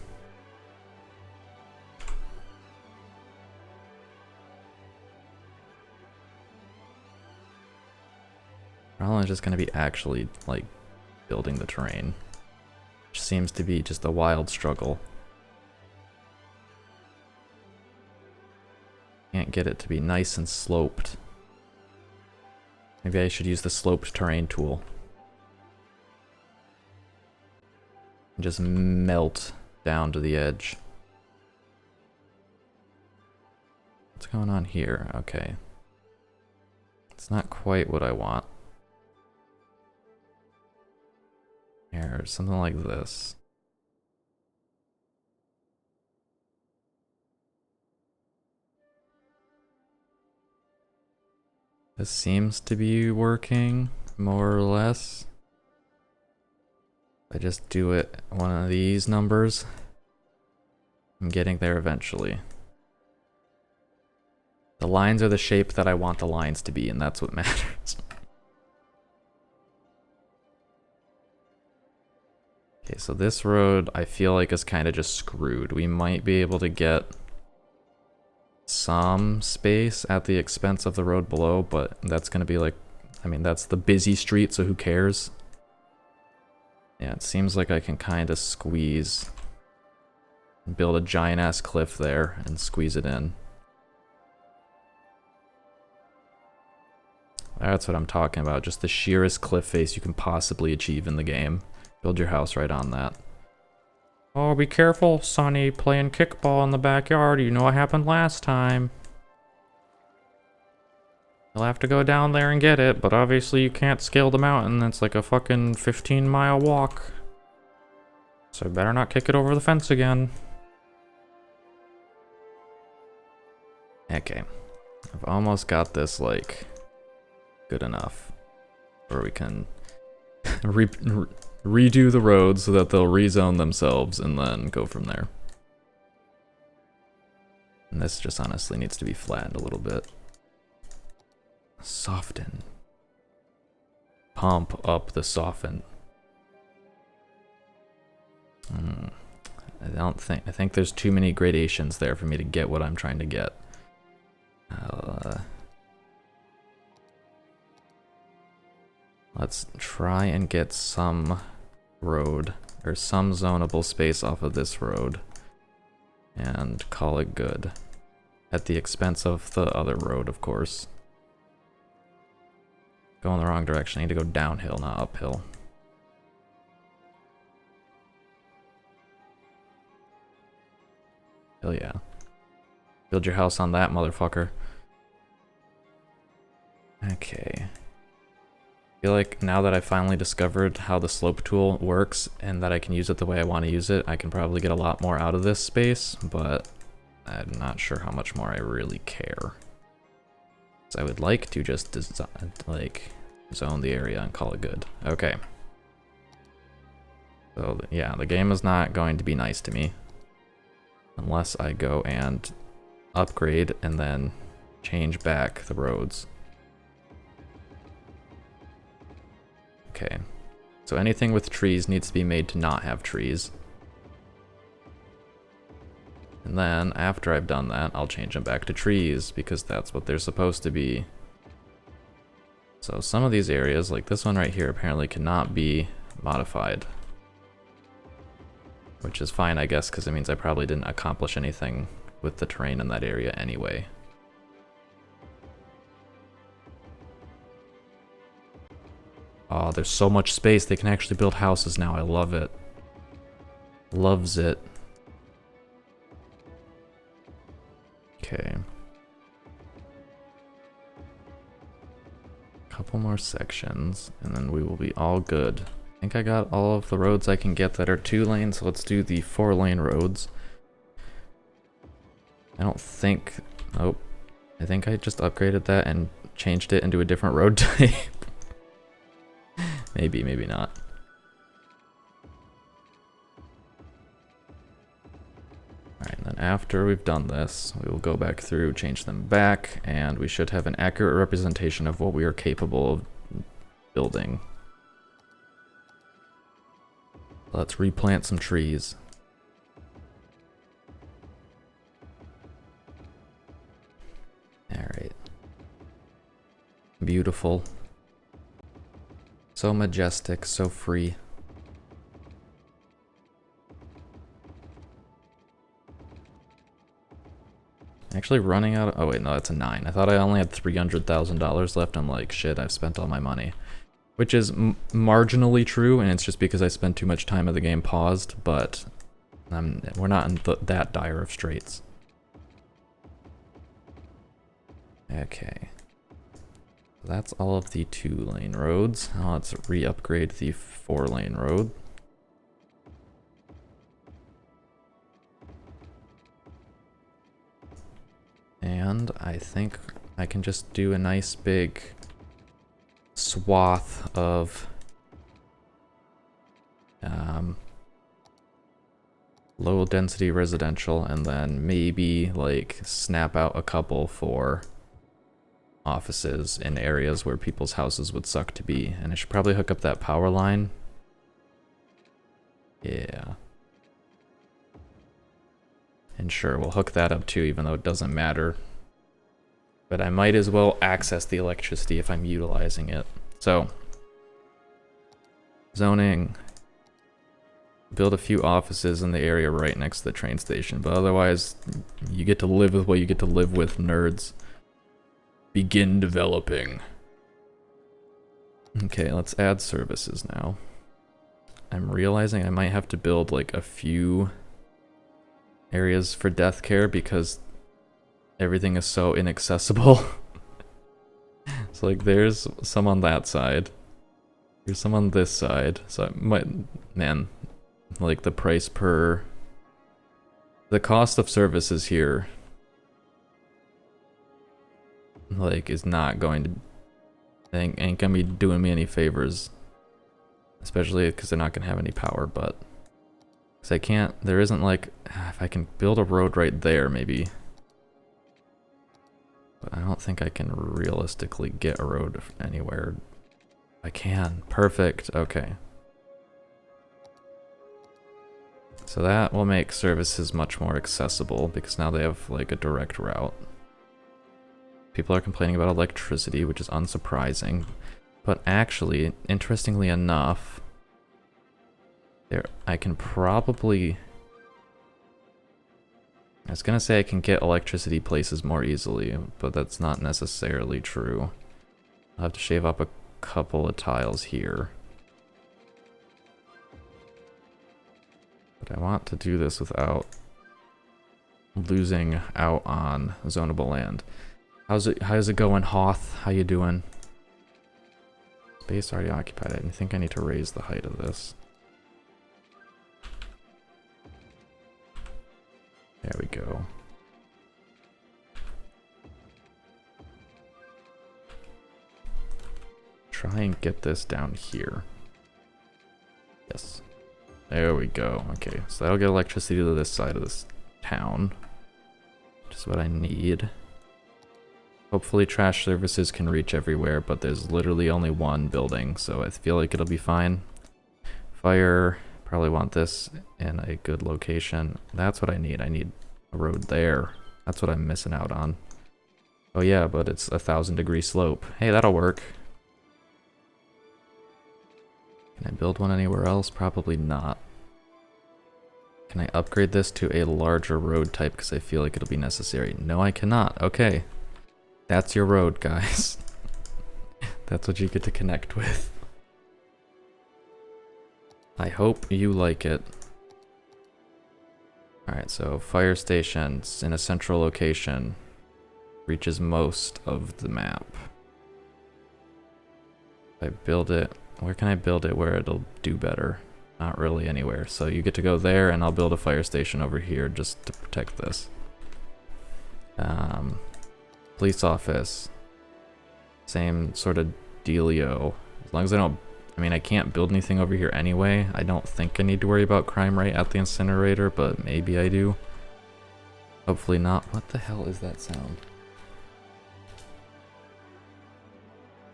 Probably just going to be actually, like, building the terrain. Which seems to be just a wild struggle. Can't get it to be nice and sloped. Maybe I should use the sloped terrain tool. And just melt down to the edge. What's going on here? Okay. It's not quite what I want. Here, something like this. This seems to be working, more or less. I just do it one of these numbers. I'm getting there eventually. The lines are the shape that I want the lines to be, and that's what matters. Okay, so this road I feel like is kind of just screwed. We might be able to get some space at the expense of the road below, but that's gonna be like, I mean, that's the busy street, so who cares? Yeah, it seems like I can kind of squeeze, build a giant ass cliff there and squeeze it in. That's what I'm talking about, just the sheerest cliff face you can possibly achieve in the game. Build your house right on that. Oh, be careful, Sonny, playing kickball in the backyard. You know what happened last time. You'll have to go down there and get it, but obviously you can't scale the mountain. It's like a fucking 15-mile walk. So I better not kick it over the fence again. Okay. I've almost got this, like, good enough. Where we can redo the roads so that they'll rezone themselves and then go from there. And this just honestly needs to be flattened a little bit. Soften. Pump up the soften. I think there's too many gradations there for me to get what I'm trying to get. Let's try and get some road, or some zonable space off of this road, and call it good. At the expense of the other road, of course. Going the wrong direction. I need to go downhill, not uphill. Hell yeah. Build your house on that, motherfucker. Okay. I feel like now that I finally discovered how the slope tool works and that I can use it the way I want to use it, I can probably get a lot more out of this space, but I'm not sure how much more I really care. So I would like to just design, like, zone the area and call it good. Okay. So yeah, the game is not going to be nice to me unless I go and upgrade and then change back the roads. Okay, so anything with trees needs to be made to not have trees. And then, after I've done that, I'll change them back to trees, because that's what they're supposed to be. So some of these areas, like this one right here, apparently cannot be modified. Which is fine, I guess, because it means I probably didn't accomplish anything with the terrain in that area anyway. Oh, there's so much space. They can actually build houses now. I love it. Loves it. Okay. Couple more sections, and then we will be all good. I think I got all of the roads I can get that are 2 lanes, so let's do the 4-lane roads. I don't think... Oh. I think I just upgraded that and changed it into a different road type. Maybe, maybe not. Alright, and then after we've done this, we will go back through, change them back, and we should have an accurate representation of what we are capable of building. Let's replant some trees. Alright. Beautiful. So majestic, so free. Actually running out of... Oh wait, no, that's a 9. I thought I only had $300,000 left. I'm like, shit, I've spent all my money. Which is marginally true, and it's just because I spent too much time of the game paused, but we're not in that dire of straits. Okay. That's all of the 2-lane roads. Now let's re-upgrade the 4-lane road. And I think I can just do a nice big swath of low density residential, and then maybe like snap out a couple for offices in areas where people's houses would suck to be. And I should probably hook up that power line. Yeah. And sure, we'll hook that up too, even though it doesn't matter. But I might as well access the electricity if I'm utilizing it. So, zoning. Build a few offices in the area right next to the train station, but otherwise, you get to live with what you get to live with, nerds. Begin developing. Okay, let's add services now. I'm realizing I might have to build like a few areas for death care because everything is so inaccessible. So like there's some on that side. There's some on this side. So I might, man, like the price per, the cost of services here like is not going to, ain't gonna be doing me any favors, especially because they're not gonna have any power. But because I can't, there isn't like, if I can build a road right there maybe, but I don't think I can realistically get a road anywhere. I can. Perfect. Okay. So that will make services much more accessible because now they have like a direct route. People are complaining about electricity, which is unsurprising. But actually, interestingly enough, there I can probably, I was gonna say I can get electricity places more easily, but that's not necessarily true. I'll have to shave up a couple of tiles here. But I want to do this without losing out on zonable land. How's it going, Hoth? How you doing? Space already occupied. I think I need to raise the height of this. There we go. Try and get this down here. Yes. There we go. Okay, so that'll get electricity to this side of this town. Which is what I need. Hopefully trash services can reach everywhere, but there's literally only one building, so I feel like it'll be fine. Fire, probably want this in a good location. That's what I need. I need a road there. That's what I'm missing out on. Oh yeah, but it's 1,000-degree slope. Hey, that'll work. Can I build one anywhere else? Probably not. Can I upgrade this to a larger road type because I feel like it'll be necessary? No, I cannot. Okay. That's your road, guys. That's what you get to connect with. I hope you like it. Alright, so fire stations in a central location reaches most of the map. If I build it, where can I build it where it'll do better? Not really anywhere. So you get to go there and I'll build a fire station over here just to protect this. Police office. Same sort of dealio. As long as I don't, I mean, I can't build anything over here anyway. I don't think I need to worry about crime rate at the incinerator, but maybe I do. Hopefully not. What the hell is that sound?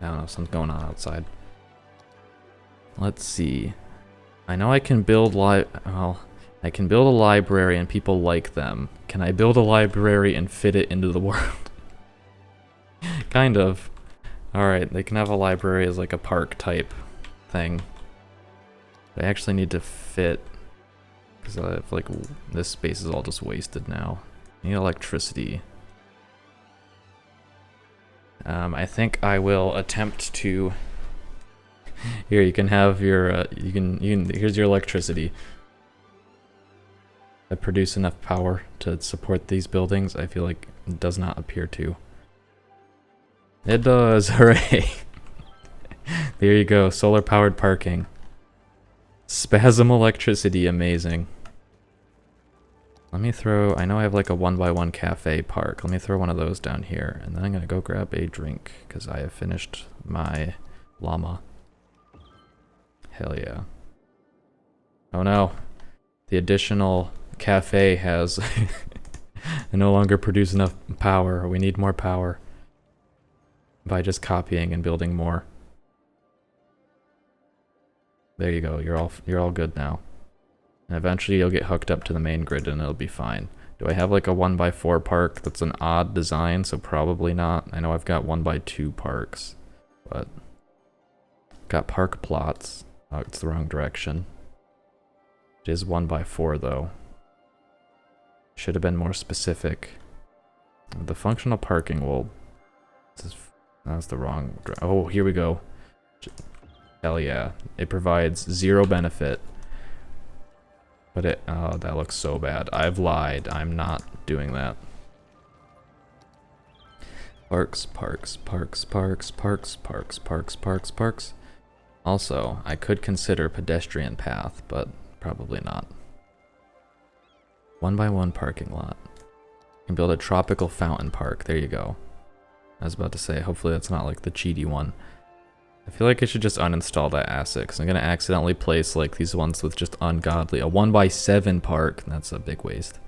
I don't know, something's going on outside. Let's see. I know I can build I can build a library and people like them. Can I build a library and fit it into the world? Kind of. Alright, they can have a library as like a park type thing. But I actually need to fit, because I have like, this space is all just wasted now. I need electricity. I think I will attempt to, here you can have your, here's your electricity. I produce enough power to support these buildings. I feel like it does not appear to. It does. Hooray. There you go. Solar powered parking. Spasm electricity. Amazing. Let me throw, I know I have like a 1x1 cafe park. Let me throw one of those down here. And then I'm going to go grab a drink because I have finished my llama. Hell yeah. Oh no. The additional cafe has no longer produce enough power. We need more power by just copying and building more. There you go. You're all good now. And eventually you'll get hooked up to the main grid and it'll be fine. Do I have like a 1x4 park that's an odd design? So probably not. I know I've got 1x2 parks, but got park plots. Oh, it's the wrong direction. It is 1x4 though. Should have been more specific. The functional parking will... That's the wrong... Oh, here we go. Hell yeah. It provides 0 benefit. But it... Oh, that looks so bad. I've lied. I'm not doing that. Parks, parks, parks, parks, parks, parks, parks, parks, parks. Also, I could consider pedestrian path, but probably not. 1x1 parking lot. You can build a tropical fountain park. There you go. I was about to say, hopefully that's not like the cheaty one. I feel like I should just uninstall that asset, because I'm going to accidentally place like these ones with just ungodly... A 1x7 park, that's a big waste.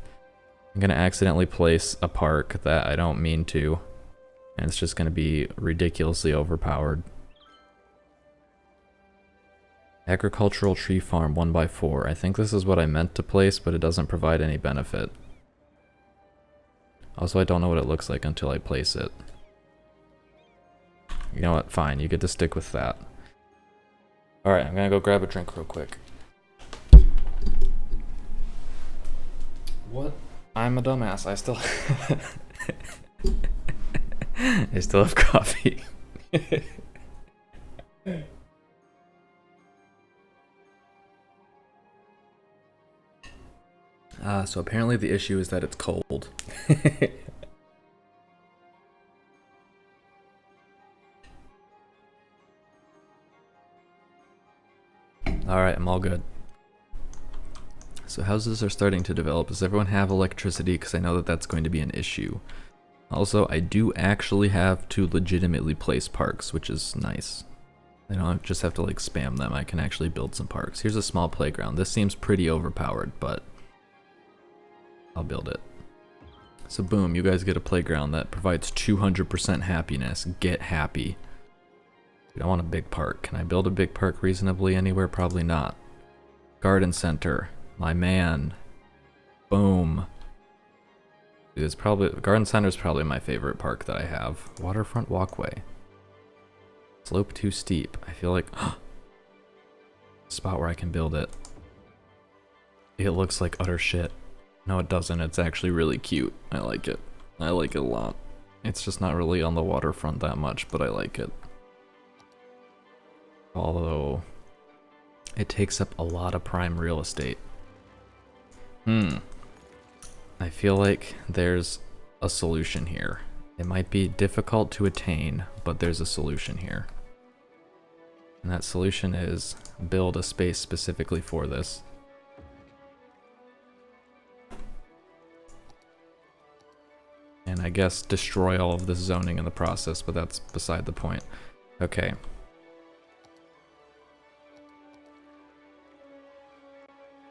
I'm going to accidentally place a park that I don't mean to, and it's just going to be ridiculously overpowered. Agricultural tree farm 1x4. I think this is what I meant to place, but it doesn't provide any benefit. Also, I don't know what it looks like until I place it. You know what? Fine, you get to stick with that. Alright, I'm gonna go grab a drink real quick. What? I'm a dumbass. I still... I still have coffee. So apparently the issue is that it's cold. Alright, I'm all good. So houses are starting to develop. Does everyone have electricity? Because I know that that's going to be an issue. Also, I do actually have to legitimately place parks, which is nice. I don't just have to like spam them. I can actually build some parks. Here's a small playground. This seems pretty overpowered, but I'll build it. So boom, you guys get a playground that provides 200% happiness. Get happy. I want a big park. Can I build a big park reasonably anywhere? Probably not. Garden center. My man. Boom. Dude, it's probably... Garden center is probably my favorite park that I have. Waterfront walkway. Slope too steep. I feel like... spot where I can build it. It looks like utter shit. No, it doesn't. It's actually really cute. I like it. I like it a lot. It's just not really on the waterfront that much, but I like it. Although, it takes up a lot of prime real estate. I feel like there's a solution here. It might be difficult to attain, but there's a solution here. And that solution is build a space specifically for this. And I guess destroy all of this zoning in the process, but that's beside the point. Okay.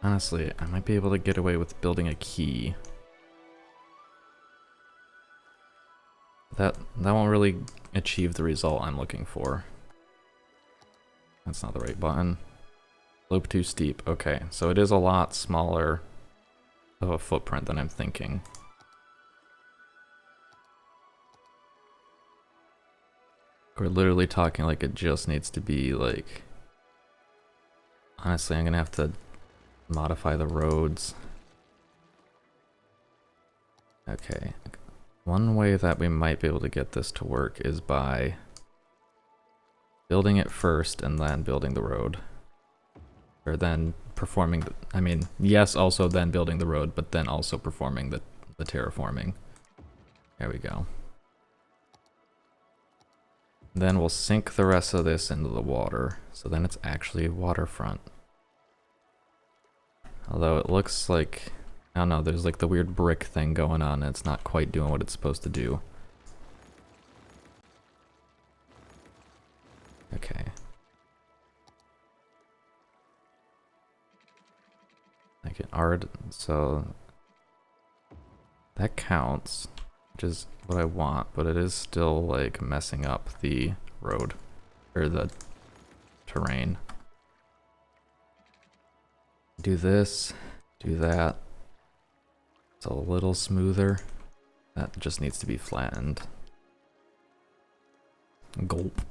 Honestly, I might be able to get away with building a key. That won't really achieve the result I'm looking for. That's not the right button. Slope too steep. Okay, so it is a lot smaller of a footprint than I'm thinking. We're literally talking like it just needs to be like... Honestly, I'm gonna have to modify the roads. Okay. One way that we might be able to get this to work is by building it first and then building the road. Or then performing the, I mean, yes, also then building the road, but then also performing the terraforming. There we go. Then we'll sink the rest of this into the water. So then it's actually waterfront. Although it looks like, I don't know, there's like the weird brick thing going on and it's not quite doing what it's supposed to do. Okay. I can art, so that counts, which is what I want, but it is still like messing up the road, or the terrain. Do this, do that. It's a little smoother. That just needs to be flattened. Gulp.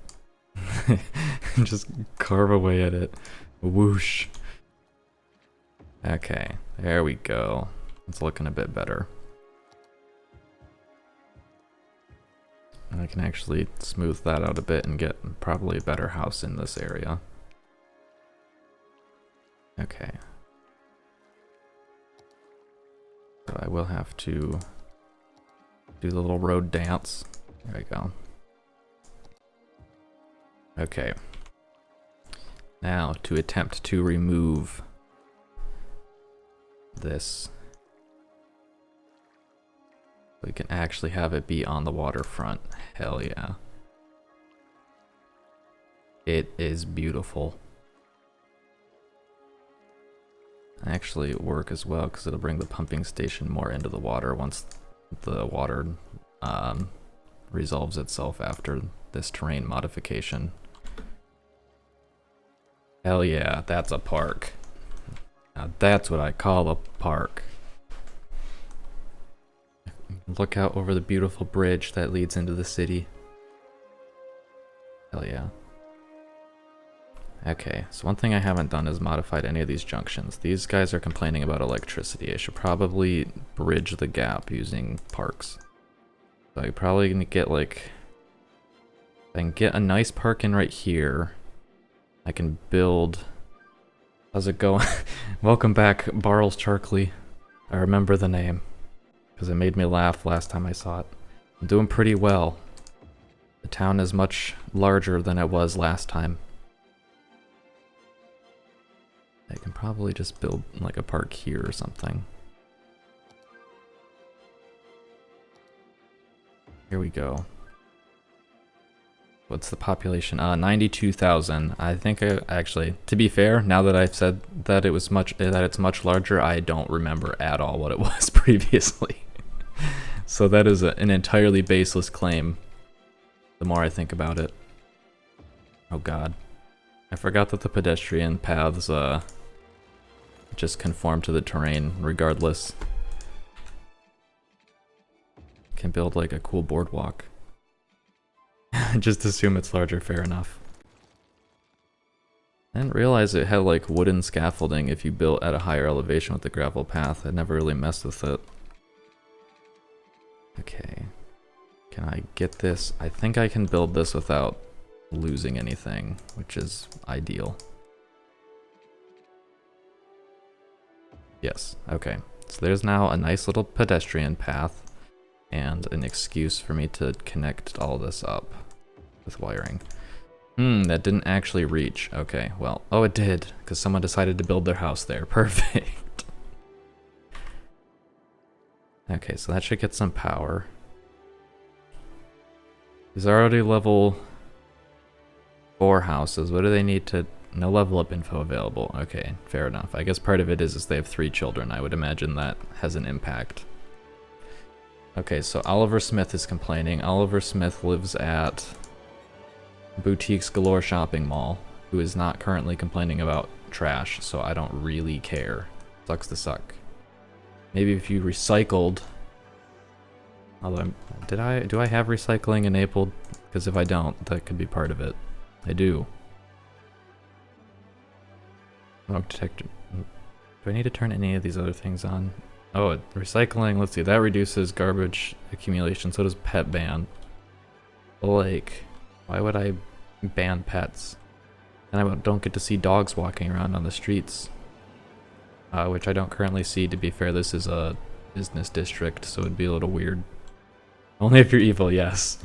Just carve away at it. Whoosh. Okay, there we go. It's looking a bit better. I can actually smooth that out a bit and get probably a better house in this area. Okay. So I will have to do the little road dance. There we go. Okay. Now to attempt to remove this. We can actually have it be on the waterfront. Hell yeah. It is beautiful. Actually work as well because it'll bring the pumping station more into the water once the water resolves itself after this terrain modification. Hell yeah, that's a park. Now that's what I call a park. Look out over the beautiful bridge that leads into the city. Hell yeah. Okay, so one thing I haven't done is modified any of these junctions. These guys are complaining about electricity. I should probably bridge the gap using parks. So I probably gonna get like, if I can get a nice park in right here, I can build. How's it going? Welcome back, Barles Charkley. I remember the name because it made me laugh last time I saw it. I'm doing pretty well. The town is much larger than it was last time. I can probably just build like a park here or something. Here we go. What's the population? 92,000. I think actually, to be fair, now that I've said that it's much larger, I don't remember at all what it was previously. So that is an entirely baseless claim. The more I think about it. Oh god. I forgot that the pedestrian paths just conform to the terrain regardless. Can build like a cool boardwalk. Just assume it's larger, fair enough. I didn't realize it had like wooden scaffolding if you built at a higher elevation with the gravel path. I never really messed with it. Okay. Can I get this? I think I can build this without losing anything, which is ideal. Yes, okay. So there's now a nice little pedestrian path and an excuse for me to connect all this up with wiring. That didn't actually reach. Okay, well, oh it did, because someone decided to build their house there. Perfect. Okay, so that should get some power. These are already level 4 houses. What do they need to... No level up info available. Okay, fair enough. I guess part of it is they have 3 children. I would imagine that has an impact. Okay, so Oliver Smith is complaining. Oliver Smith lives at Boutiques Galore Shopping Mall, who is not currently complaining about trash, so I don't really care. Sucks to suck. Maybe if you recycled... Although, do I have recycling enabled? Because if I don't, that could be part of it. I do. Smoke detector. Do I need to turn any of these other things on? Oh, recycling, let's see, that reduces garbage accumulation, so does pet ban. Like, why would I ban pets? And I don't get to see dogs walking around on the streets. Which I don't currently see, to be fair. This is a business district, so it'd be a little weird. Only if you're evil, yes.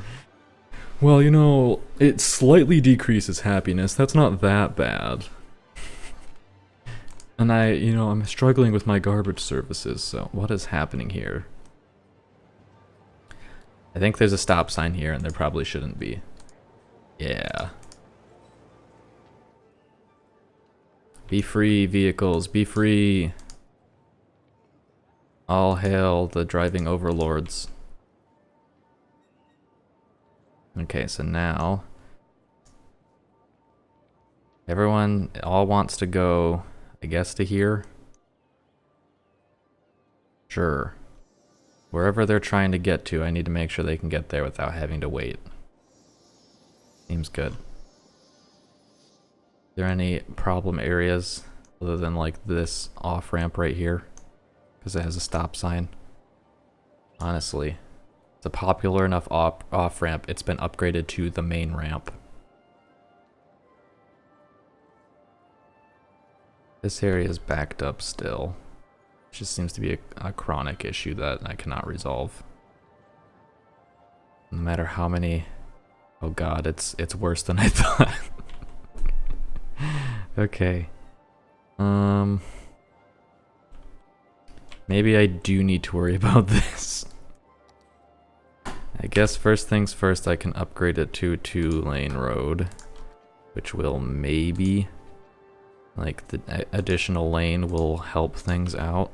Well, you know, it slightly decreases happiness. That's not that bad. And I'm struggling with my garbage services, so what is happening here? I think there's a stop sign here, and there probably shouldn't be. Yeah. Be free, vehicles, be free. All hail the driving overlords. Okay, so now everyone all wants to go, I guess, to here. Sure. Wherever they're trying to get to, I need to make sure they can get there without having to wait. Seems good. Are there any problem areas other than like this off-ramp right here? Because it has a stop sign. Honestly, it's a popular enough off-ramp. It's been upgraded to the main ramp. This area is backed up still. It just seems to be a chronic issue that I cannot resolve. No matter how many... Oh god, it's worse than I thought. Okay. Maybe I do need to worry about this. I guess first things first, I can upgrade it to a 2-lane road, which will maybe, like, the additional lane will help things out.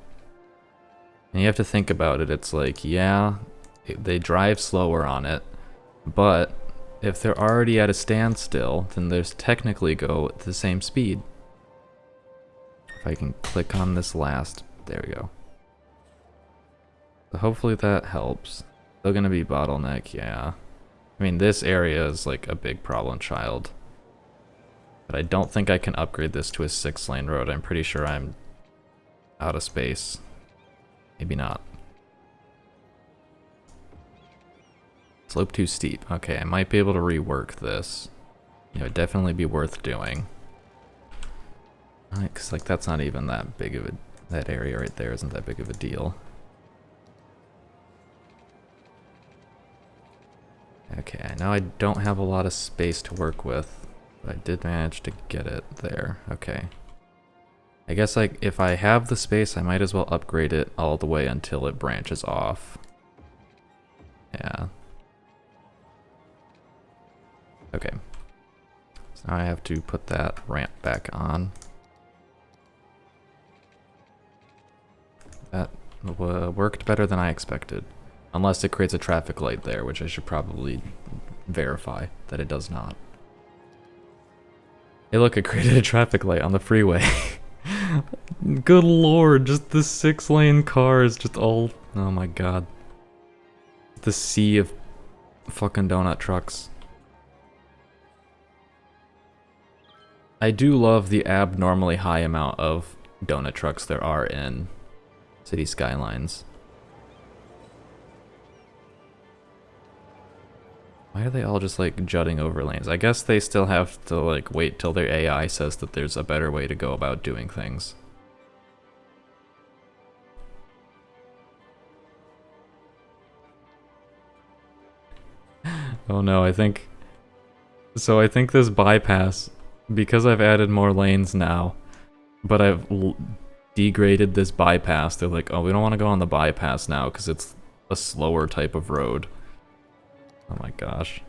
And you have to think about it. It's like, yeah, they drive slower on it, but if they're already at a standstill, then there's technically go at the same speed. If I can click on this last, there we go. So hopefully that helps. Still gonna be bottleneck, yeah. I mean, this area is like a big problem child. But I don't think I can upgrade this to a 6-lane road. I'm pretty sure I'm out of space. Maybe not. Slope too steep. Okay, I might be able to rework this. It'd definitely be worth doing. Cause like that's not even that big of a, that area right there isn't that big of a deal. Okay, I know I don't have a lot of space to work with, but I did manage to get it there. Okay. I guess like if I have the space, I might as well upgrade it all the way until it branches off. Yeah. Okay. So now I have to put that ramp back on. That worked better than I expected. Unless it creates a traffic light there, which I should probably verify that it does not. Hey look, it created a traffic light on the freeway. Good lord, just the 6-lane cars, just all... Oh my god. The sea of fucking donut trucks. I do love the abnormally high amount of donut trucks there are in City Skylines. Why are they all just like jutting over lanes? I guess they still have to like wait till their AI says that there's a better way to go about doing things. Oh no, I think this bypass, because I've added more lanes now, but I've degraded this bypass. They're like, oh, we don't want to go on the bypass now because it's a slower type of road. Oh my gosh.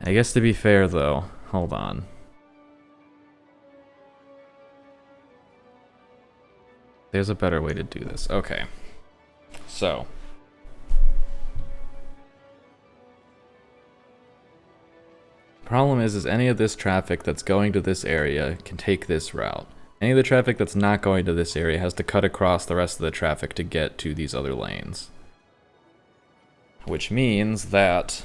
I guess to be fair though, hold on. There's a better way to do this. Okay. So. Problem is any of this traffic that's going to this area can take this route. Any of the traffic that's not going to this area has to cut across the rest of the traffic to get to these other lanes. Which means that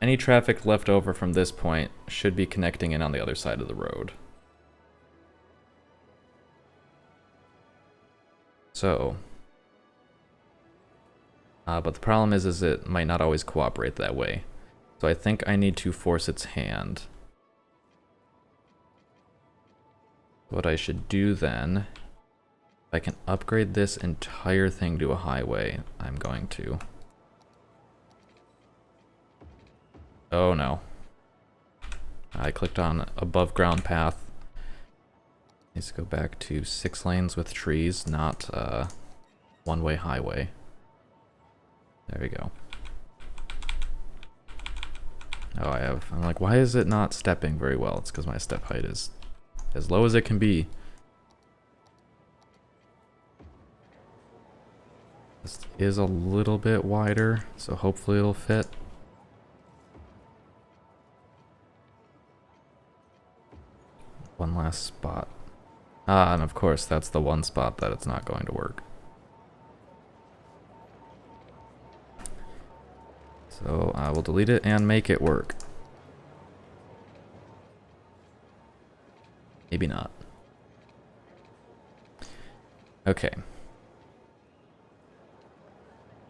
any traffic left over from this point should be connecting in on the other side of the road. So, but the problem is it might not always cooperate that way. So I think I need to force its hand. What I should do then, If I can upgrade this entire thing to a highway, I'm going to. Oh no. I clicked on above ground path. Needs to go back to 6 lanes with trees, not one-way highway. There we go. Oh, I'm like, why is it not stepping very well? It's because my step height is as low as it can be. This is a little bit wider, so hopefully it'll fit. One last spot. Ah, and of course, that's the one spot that it's not going to work. So I will delete it and make it work. Maybe not. Okay.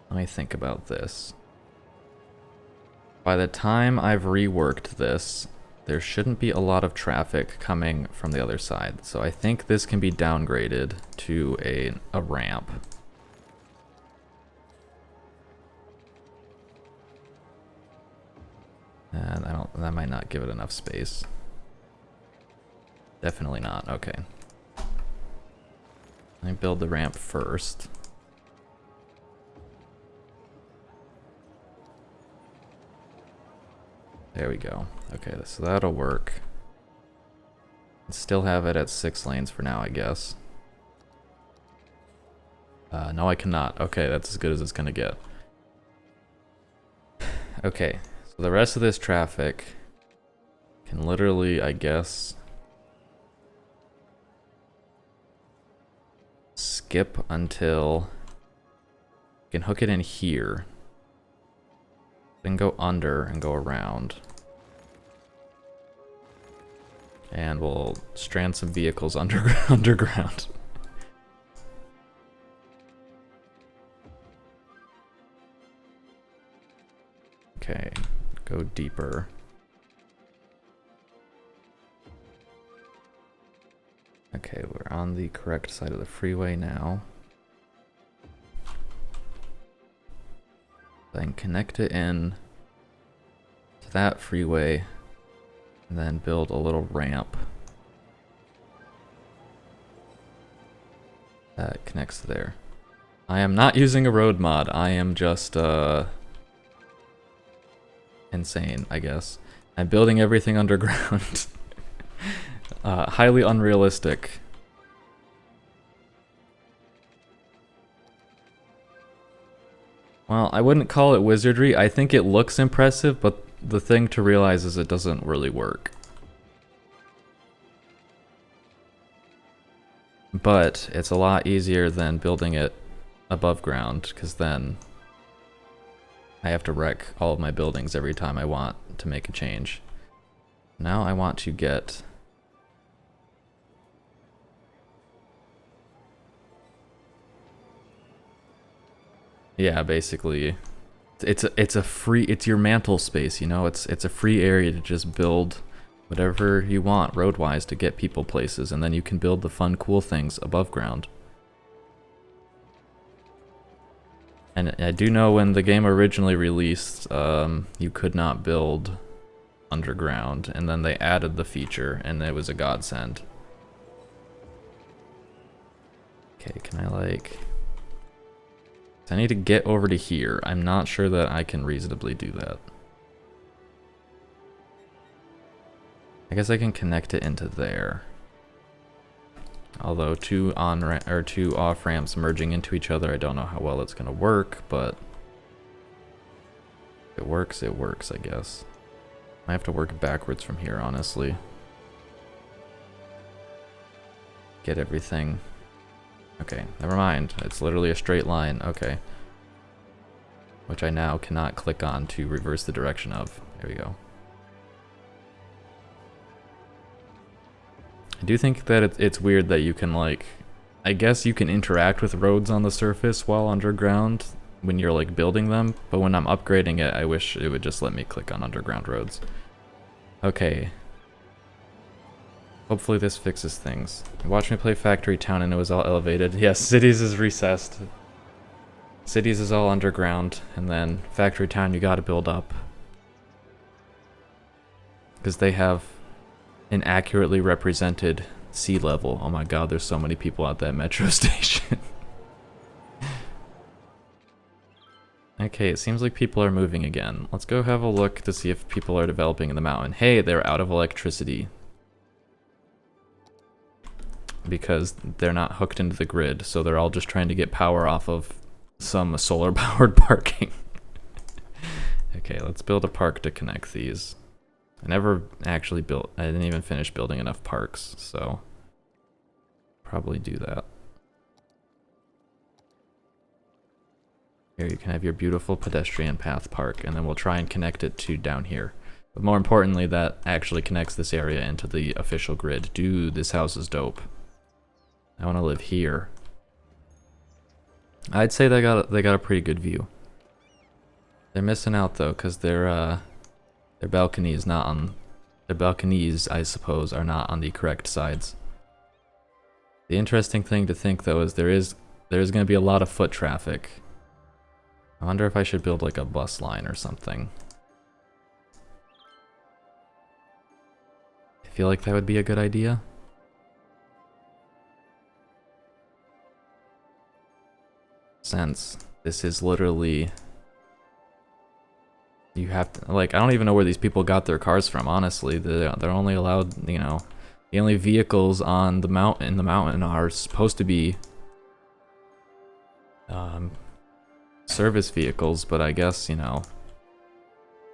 Let me think about this. By the time I've reworked this, there shouldn't be a lot of traffic coming from the other side. So I think this can be downgraded to a ramp. And that might not give it enough space. Definitely not, okay. Let me build the ramp first. There we go. Okay, so that'll work. Still have it at 6 lanes for now, I guess. No, I cannot. Okay, that's as good as it's gonna get. Okay, so the rest of this traffic can literally, I guess, skip until you can hook it in here. Then go under and go around. And we'll strand some vehicles underground. Okay, go deeper. Okay, we're on the correct side of the freeway now. Then connect it in to that freeway, and then build a little ramp that connects there. I am not using a road mod. I am just insane, I guess. I'm building everything underground. Highly unrealistic. Well, I wouldn't call it wizardry. I think it looks impressive, but the thing to realize is it doesn't really work. But it's a lot easier than building it above ground, because then I have to wreck all of my buildings every time I want to make a change. Now I want to get... Yeah, basically, it's your mantle space, you know. It's a free area to just build whatever you want road-wise to get people places, and then you can build the fun, cool things above ground. And I do know when the game originally released, you could not build underground, and then they added the feature, and it was a godsend. Okay, can I like... I need to get over to here. I'm not sure that I can reasonably do that. I guess I can connect it into there. Although two off ramps merging into each other, I don't know how well it's gonna work, but if it works, I guess. I have to work backwards from here, honestly. Get everything. Okay, never mind. It's literally a straight line. Okay. Which I now cannot click on to reverse the direction of. There we go. I do think that it's weird that you can, like... I guess you can interact with roads on the surface while underground when you're, like, building them. But when I'm upgrading it, I wish it would just let me click on underground roads. Okay. Hopefully this fixes things. You watched me play Factory Town and it was all elevated. Yes, Cities is recessed. Cities is all underground, and then Factory Town you gotta build up. Because they have an accurately represented sea level. Oh my god, there's so many people at that metro station. Okay, it seems like people are moving again. Let's go have a look to see if people are developing in the mountain. Hey, they're out of electricity. Because they're not hooked into the grid, so they're all just trying to get power off of some solar-powered parking. Okay, let's build a park to connect these. I never actually built, I didn't even finish building enough parks, so probably do that. Here you can have your beautiful pedestrian path park, and then we'll try and connect it to down here. But more importantly, that actually connects this area into the official grid. Dude, this house is dope. I want to live here. I'd say they got a pretty good view. They're missing out though, because their balcony is not on. Their balconies, I suppose, are not on the correct sides. The interesting thing to think though is there's going to be a lot of foot traffic. I wonder if I should build like a bus line or something. I feel like that would be a good idea. Since this is literally, you have to, like, I don't even know where these people got their cars from, honestly. They're only allowed, you know, the only vehicles on the mountain are supposed to be service vehicles, but I guess, you know,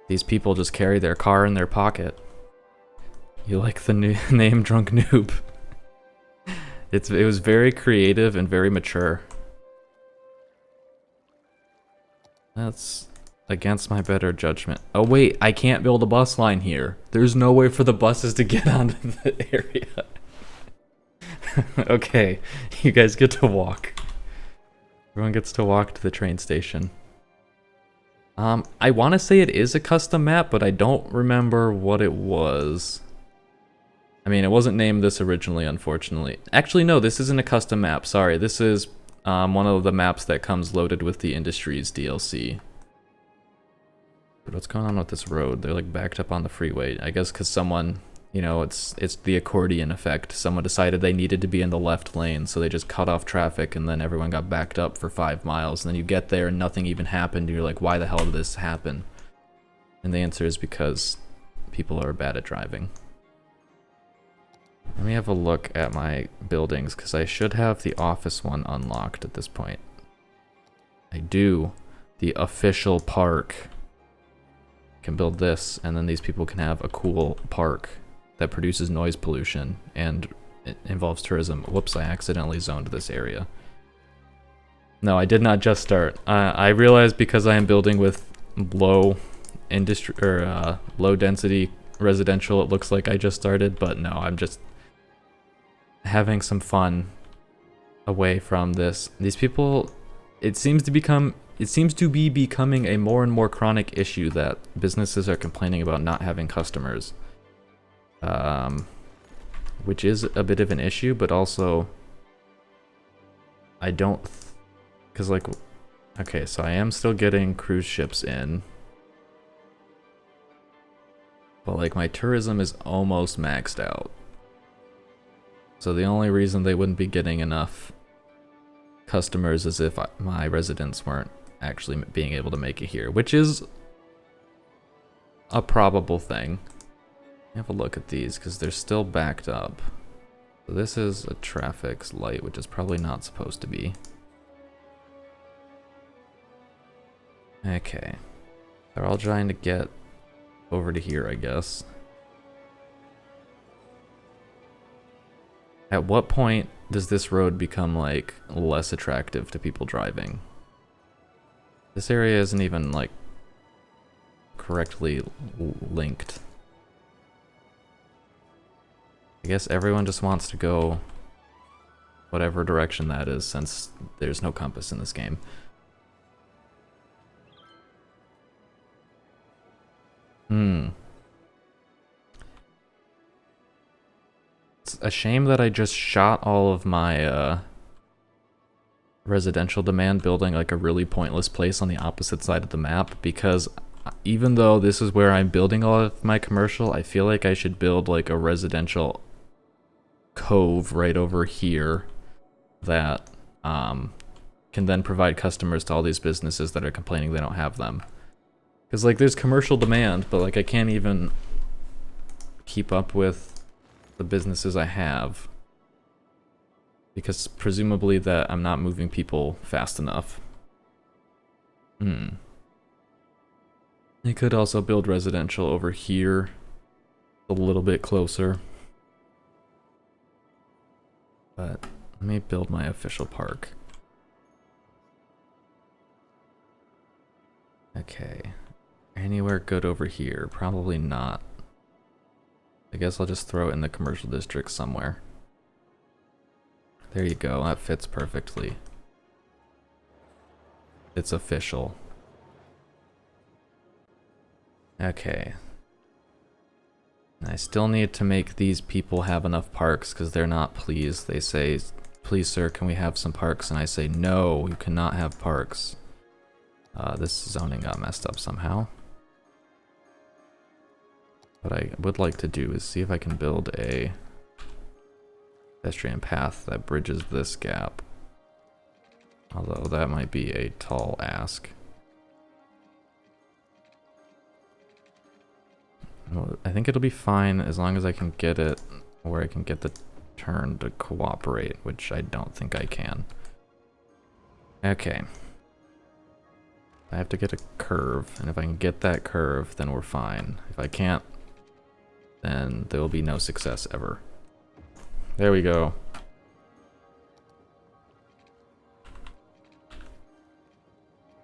these people just carry their car in their pocket. You like the new name Drunk Noob. It was very creative and very mature. That's against my better judgment. Oh wait, I can't build a bus line here. There's no way for the buses to get onto the area. Okay, you guys get to walk. Everyone gets to walk to the train station. I want to say it is a custom map, but I don't remember what it was. I mean, it wasn't named this originally, unfortunately. Actually, no, this isn't a custom map. Sorry, this is one of the maps that comes loaded with the Industries DLC. But what's going on with this road? They're like backed up on the freeway. I guess because someone, you know, it's the accordion effect. Someone decided they needed to be in the left lane, so they just cut off traffic, and then everyone got backed up for 5 miles. And then you get there and nothing even happened. And you're like, why the hell did this happen? And the answer is because people are bad at driving. Let me have a look at my buildings, because I should have the office one unlocked at this point. I do. The official park. Can build this, and then these people can have a cool park that produces noise pollution, and it involves tourism. Whoops, I accidentally zoned this area. No, I did not just start. I realized because I am building with low industry, or low density residential, it looks like I just started, but no, I'm just having some fun away from this. These people, it seems to be becoming a more and more chronic issue that businesses are complaining about not having customers. Which is a bit of an issue, but also I don't, because like, okay, so I am still getting cruise ships in, but like my tourism is almost maxed out. So the only reason they wouldn't be getting enough customers is if my residents weren't actually being able to make it here, which is a probable thing. Have a look at these because they're still backed up. So this is a traffic light, which is probably not supposed to be. Okay. They're all trying to get over to here, I guess. At what point does this road become like less attractive to people driving? This area isn't even like correctly linked. I guess everyone just wants to go whatever direction that is, since there's no compass in this game. It's a shame that I just shot all of my residential demand building like a really pointless place on the opposite side of the map, because even though this is where I'm building all of my commercial, I feel like I should build like a residential cove right over here that can then provide customers to all these businesses that are complaining they don't have them. Because like there's commercial demand, but like I can't even keep up with the businesses I have, because presumably that I'm not moving people fast enough. I could also build residential over here a little bit closer. But let me build my official park. Okay. Anywhere good over here? Probably not. I guess I'll just throw it in the commercial district somewhere. There you go, that fits perfectly. It's official. Okay. I still need to make these people have enough parks because they're not pleased. They say, please sir, can we have some parks? And I say, no, you cannot have parks. This zoning got messed up somehow. What I would like to do is see if I can build a pedestrian path that bridges this gap. Although that might be a tall ask. Well, I think it'll be fine as long as I can get it where I can get the turn to cooperate, which I don't think I can. Okay. I have to get a curve, and if I can get that curve, then we're fine. If I can't, then there will be no success ever. There we go.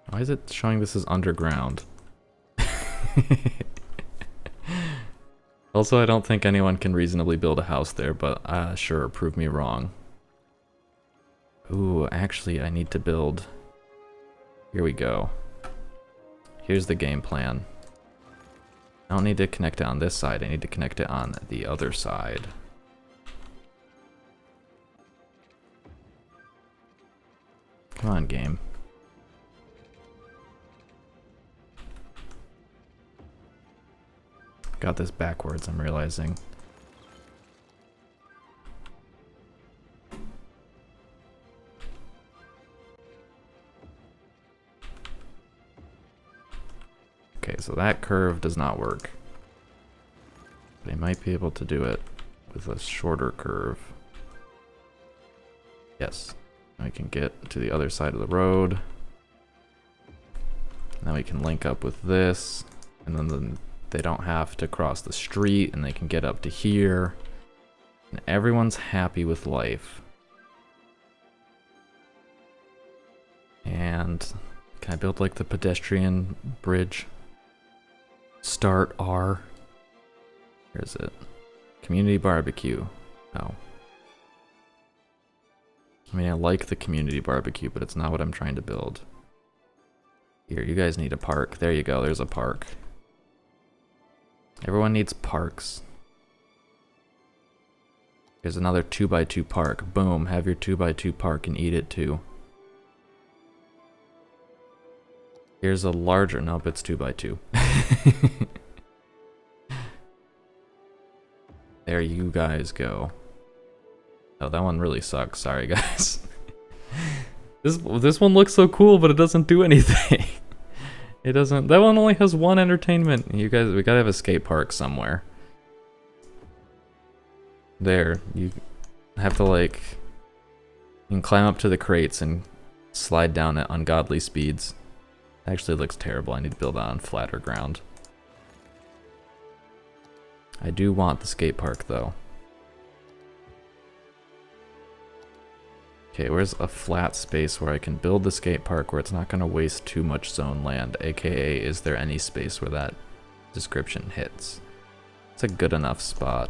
Why is it showing this as underground? Also, I don't think anyone can reasonably build a house there, but sure, prove me wrong. Ooh, actually, I need to build... Here we go. Here's the game plan. I don't need to connect it on this side, I need to connect it on the other side. Come on, game. Got this backwards, I'm realizing. Okay, so that curve does not work. They might be able to do it with a shorter curve. Yes. We can get to the other side of the road. Now we can link up with this, and then they don't have to cross the street, and they can get up to here. And everyone's happy with life. And can I build like the pedestrian bridge? Start R. Where is it? Community barbecue. Oh. I mean, I like the community barbecue, but it's not what I'm trying to build. Here, you guys need a park. There you go, there's a park. Everyone needs parks. Here's another 2x2 park. Boom, have your 2x2 park and eat it too. Here's a larger, nope, it's 2x2. There you guys go. Oh, that one really sucks. Sorry, guys. This one looks so cool, but it doesn't do anything. It doesn't. That one only has one entertainment. You guys, we gotta have a skate park somewhere. There, you have to like. You can climb up to the crates and slide down at ungodly speeds. It actually looks terrible. I need to build that on flatter ground. I do want the skate park though. Okay, where's a flat space where I can build the skate park where it's not going to waste too much zone land, aka is there any space where that description hits? It's a good enough spot.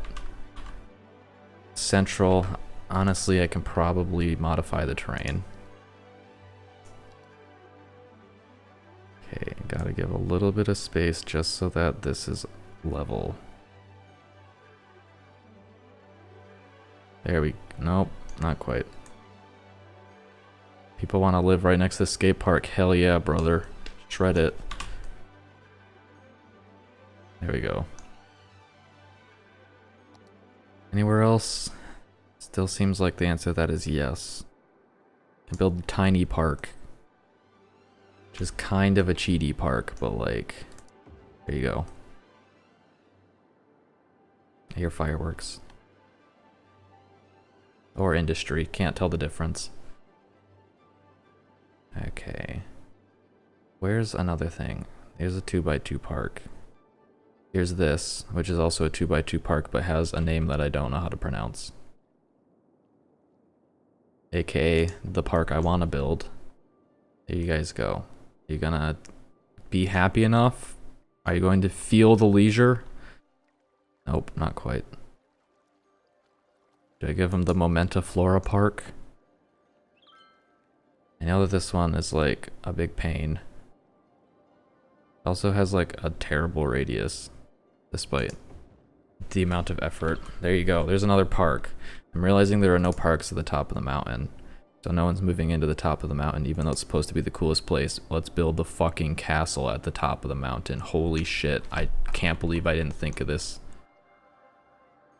Central, honestly I can probably modify the terrain. Okay, gotta give a little bit of space just so that this is level. There we... Nope, not quite. People want to live right next to the skate park. Hell yeah, brother. Shred it. There we go. Anywhere else? Still seems like the answer to that is yes. Can build a tiny park. Which is kind of a cheaty park, but like... There you go. I hear fireworks. Or industry, can't tell the difference. Okay. Where's another thing? Here's a 2x2 park. Here's this, which is also a 2x2 park, but has a name that I don't know how to pronounce. AKA the park I want to build. There you guys go. Are you gonna be happy enough? Are you going to feel the leisure? Nope, not quite. Do I give him the Momenta Flora Park? I know that this one is like a big pain. Also has like a terrible radius, despite the amount of effort. There you go, there's another park. I'm realizing there are no parks at the top of the mountain. So no one's moving into the top of the mountain, even though it's supposed to be the coolest place. Let's build the fucking castle at the top of the mountain. Holy shit, I can't believe I didn't think of this.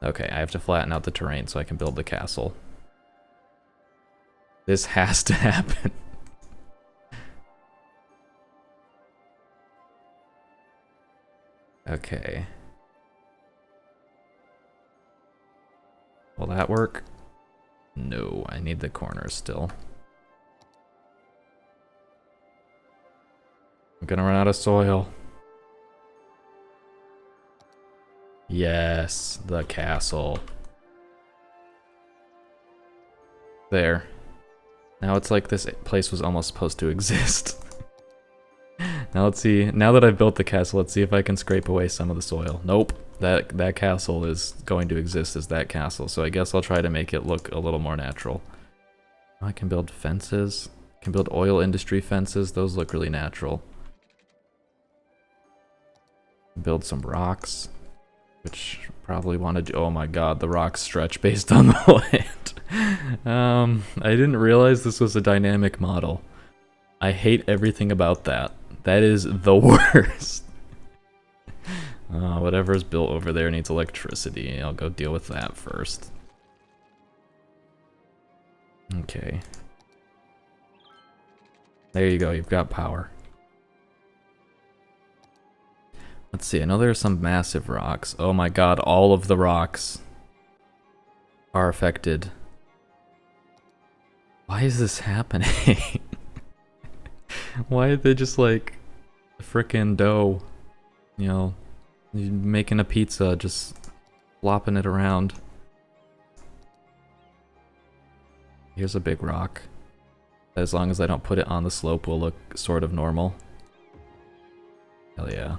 Okay, I have to flatten out the terrain so I can build the castle. This has to happen. Okay. Will that work? No, I need the corners still. I'm gonna run out of soil. Yes, the castle. There. Now it's like this place was almost supposed to exist. Now let's see. Now that I've built the castle, let's see if I can scrape away some of the soil. Nope. That castle is going to exist as that castle, so I guess I'll try to make it look a little more natural. I can build fences. I can build oil industry fences. Those look really natural. Build some rocks, which probably want to do. Oh my god, the rocks stretch based on the land. I didn't realize this was a dynamic model. I hate everything about that. That is the worst. Whatever's built over there needs electricity. I'll go deal with that first. Okay. There you go, you've got power. Let's see, I know there are some massive rocks. Oh my god, all of the rocks are affected. Why is this happening? Why are they just like frickin' dough? You know, making a pizza, just flopping it around. Here's a big rock. As long as I don't put it on the slope, will look sort of normal. Hell yeah.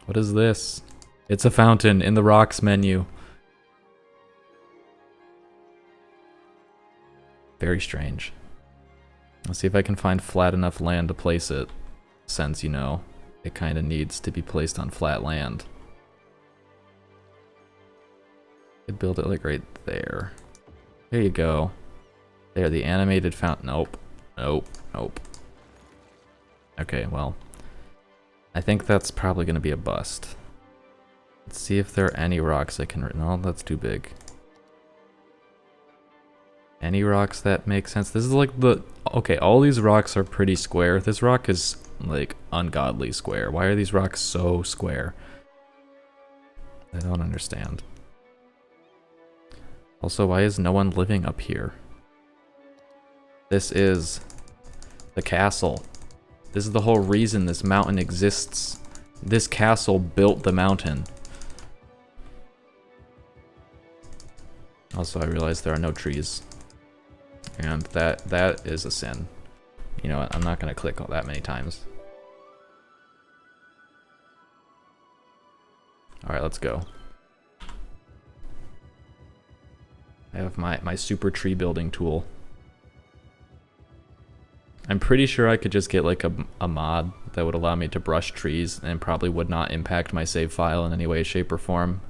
What is this? It's a fountain in the rocks menu. Very strange. Let's see if I can find flat enough land to place it, since, you know, it kind of needs to be placed on flat land. Could build it like right there. There you go. There, the animated fountain. Nope. Nope. Nope. Okay, well. I think that's probably going to be a bust. Let's see if there are any rocks I can... No, that's too big. Any rocks that make sense? This is like the... Okay, all these rocks are pretty square. This rock is, like, ungodly square. Why are these rocks so square? I don't understand. Also, why is no one living up here? This is the castle. This is the whole reason this mountain exists. This castle built the mountain. Also, I realize there are no trees. And that is a sin. You know what, I'm not gonna click all that many times. Alright, let's go. I have my super tree building tool. I'm pretty sure I could just get like a mod that would allow me to brush trees and probably would not impact my save file in any way, shape, or form.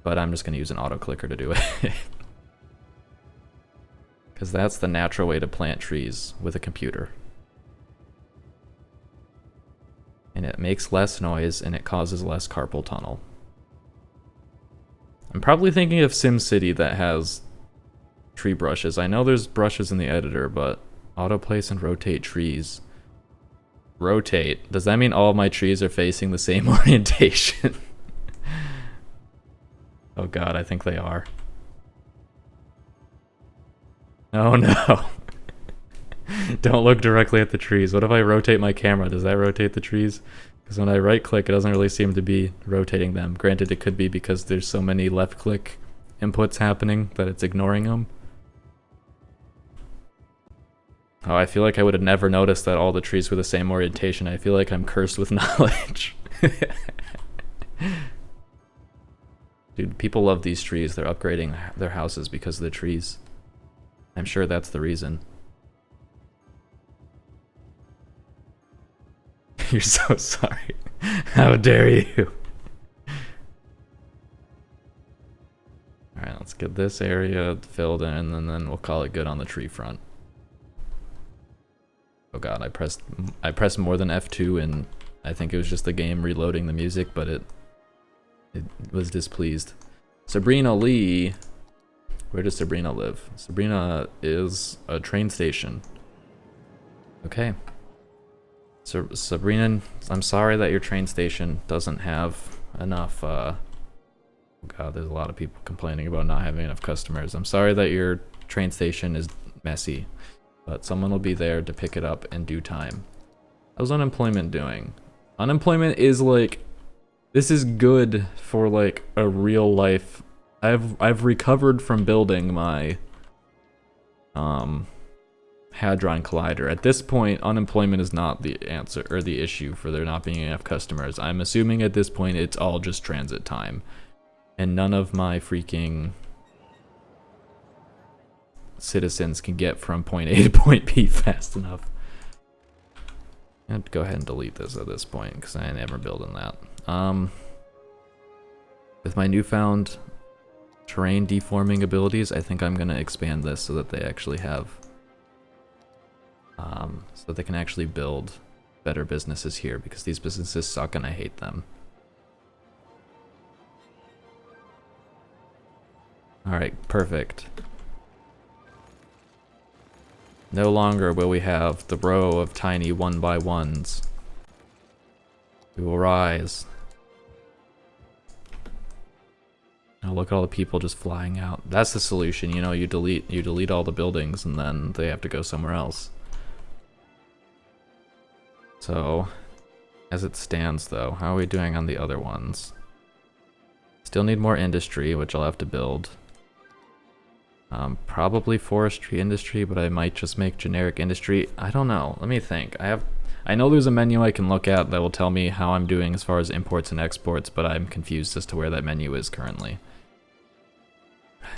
but I'm just going to use an auto clicker to do it. Because that's the natural way to plant trees with a computer. And it makes less noise and it causes less carpal tunnel. I'm probably thinking of SimCity that has tree brushes. I know there's brushes in the editor, but auto place and rotate trees. Rotate. Does that mean all of my trees are facing the same orientation? Oh god, I think they are. Oh no. Don't look directly at the trees. What if I rotate my camera? Does that rotate the trees? Because when I right click, it doesn't really seem to be rotating them. Granted, it could be because there's so many left click inputs happening that it's ignoring them. Oh, I feel like I would have never noticed that all the trees were the same orientation. I feel like I'm cursed with knowledge. Dude, people love these trees. They're upgrading their houses because of the trees. I'm sure that's the reason. You're so sorry. How dare you? Alright, let's get this area filled in and then we'll call it good on the tree front. Oh god, I pressed more than F2 and I think it was just the game reloading the music, but it was displeased. Sabrina Lee. Where does Sabrina live? Sabrina is a train station. Okay. So Sabrina, I'm sorry that your train station doesn't have enough, oh god, there's a lot of people complaining about not having enough customers. I'm sorry that your train station is messy, but someone will be there to pick it up in due time. How's unemployment doing? Unemployment is like, this is good for like a real life. I've recovered from building my Hadron Collider. At this point, unemployment is not the answer or the issue for there not being enough customers. I'm assuming at this point it's all just transit time. And none of my freaking citizens can get from point A to point B fast enough. I'd go ahead and delete this at this point because I ain't ever building that. With my newfound terrain deforming abilities, I think I'm gonna expand this so that they actually have so that they can actually build better businesses here, because these businesses suck and I hate them. Alright, perfect. No longer will we have the row of tiny 1x1s. We will rise. Oh, look at all the people just flying out. That's the solution, you know, you delete all the buildings and then they have to go somewhere else. So, as it stands though, how are we doing on the other ones? Still need more industry, which I'll have to build. Probably forestry industry, but I might just make generic industry. I don't know, let me think. I know there's a menu I can look at that will tell me how I'm doing as far as imports and exports, but I'm confused as to where that menu is currently.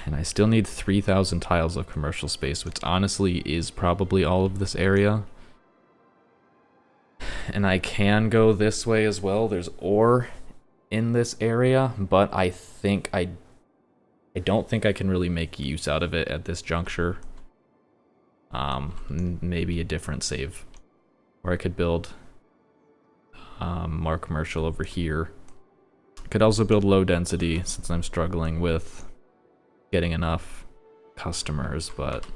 And I still need 3,000 tiles of commercial space, which honestly is probably all of this area. And I can go this way as well. There's ore in this area, but I think I don't think I can really make use out of it at this juncture. Maybe a different save. Or I could build more commercial over here. I could also build low density since I'm struggling with getting enough customers, but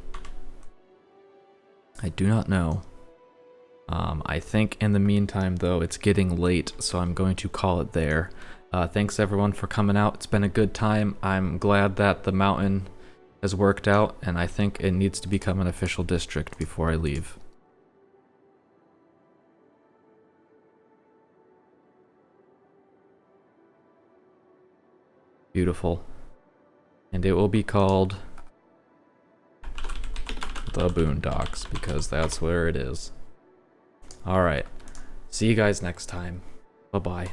I do not know. I think in the meantime though, it's getting late, so I'm going to call it there. Thanks everyone for coming out. It's been a good time. I'm glad that the mountain has worked out, and I think it needs to become an official district before I leave. Beautiful. And it will be called the Boondocks, because that's where it is. Alright. See you guys next time. Bye-bye.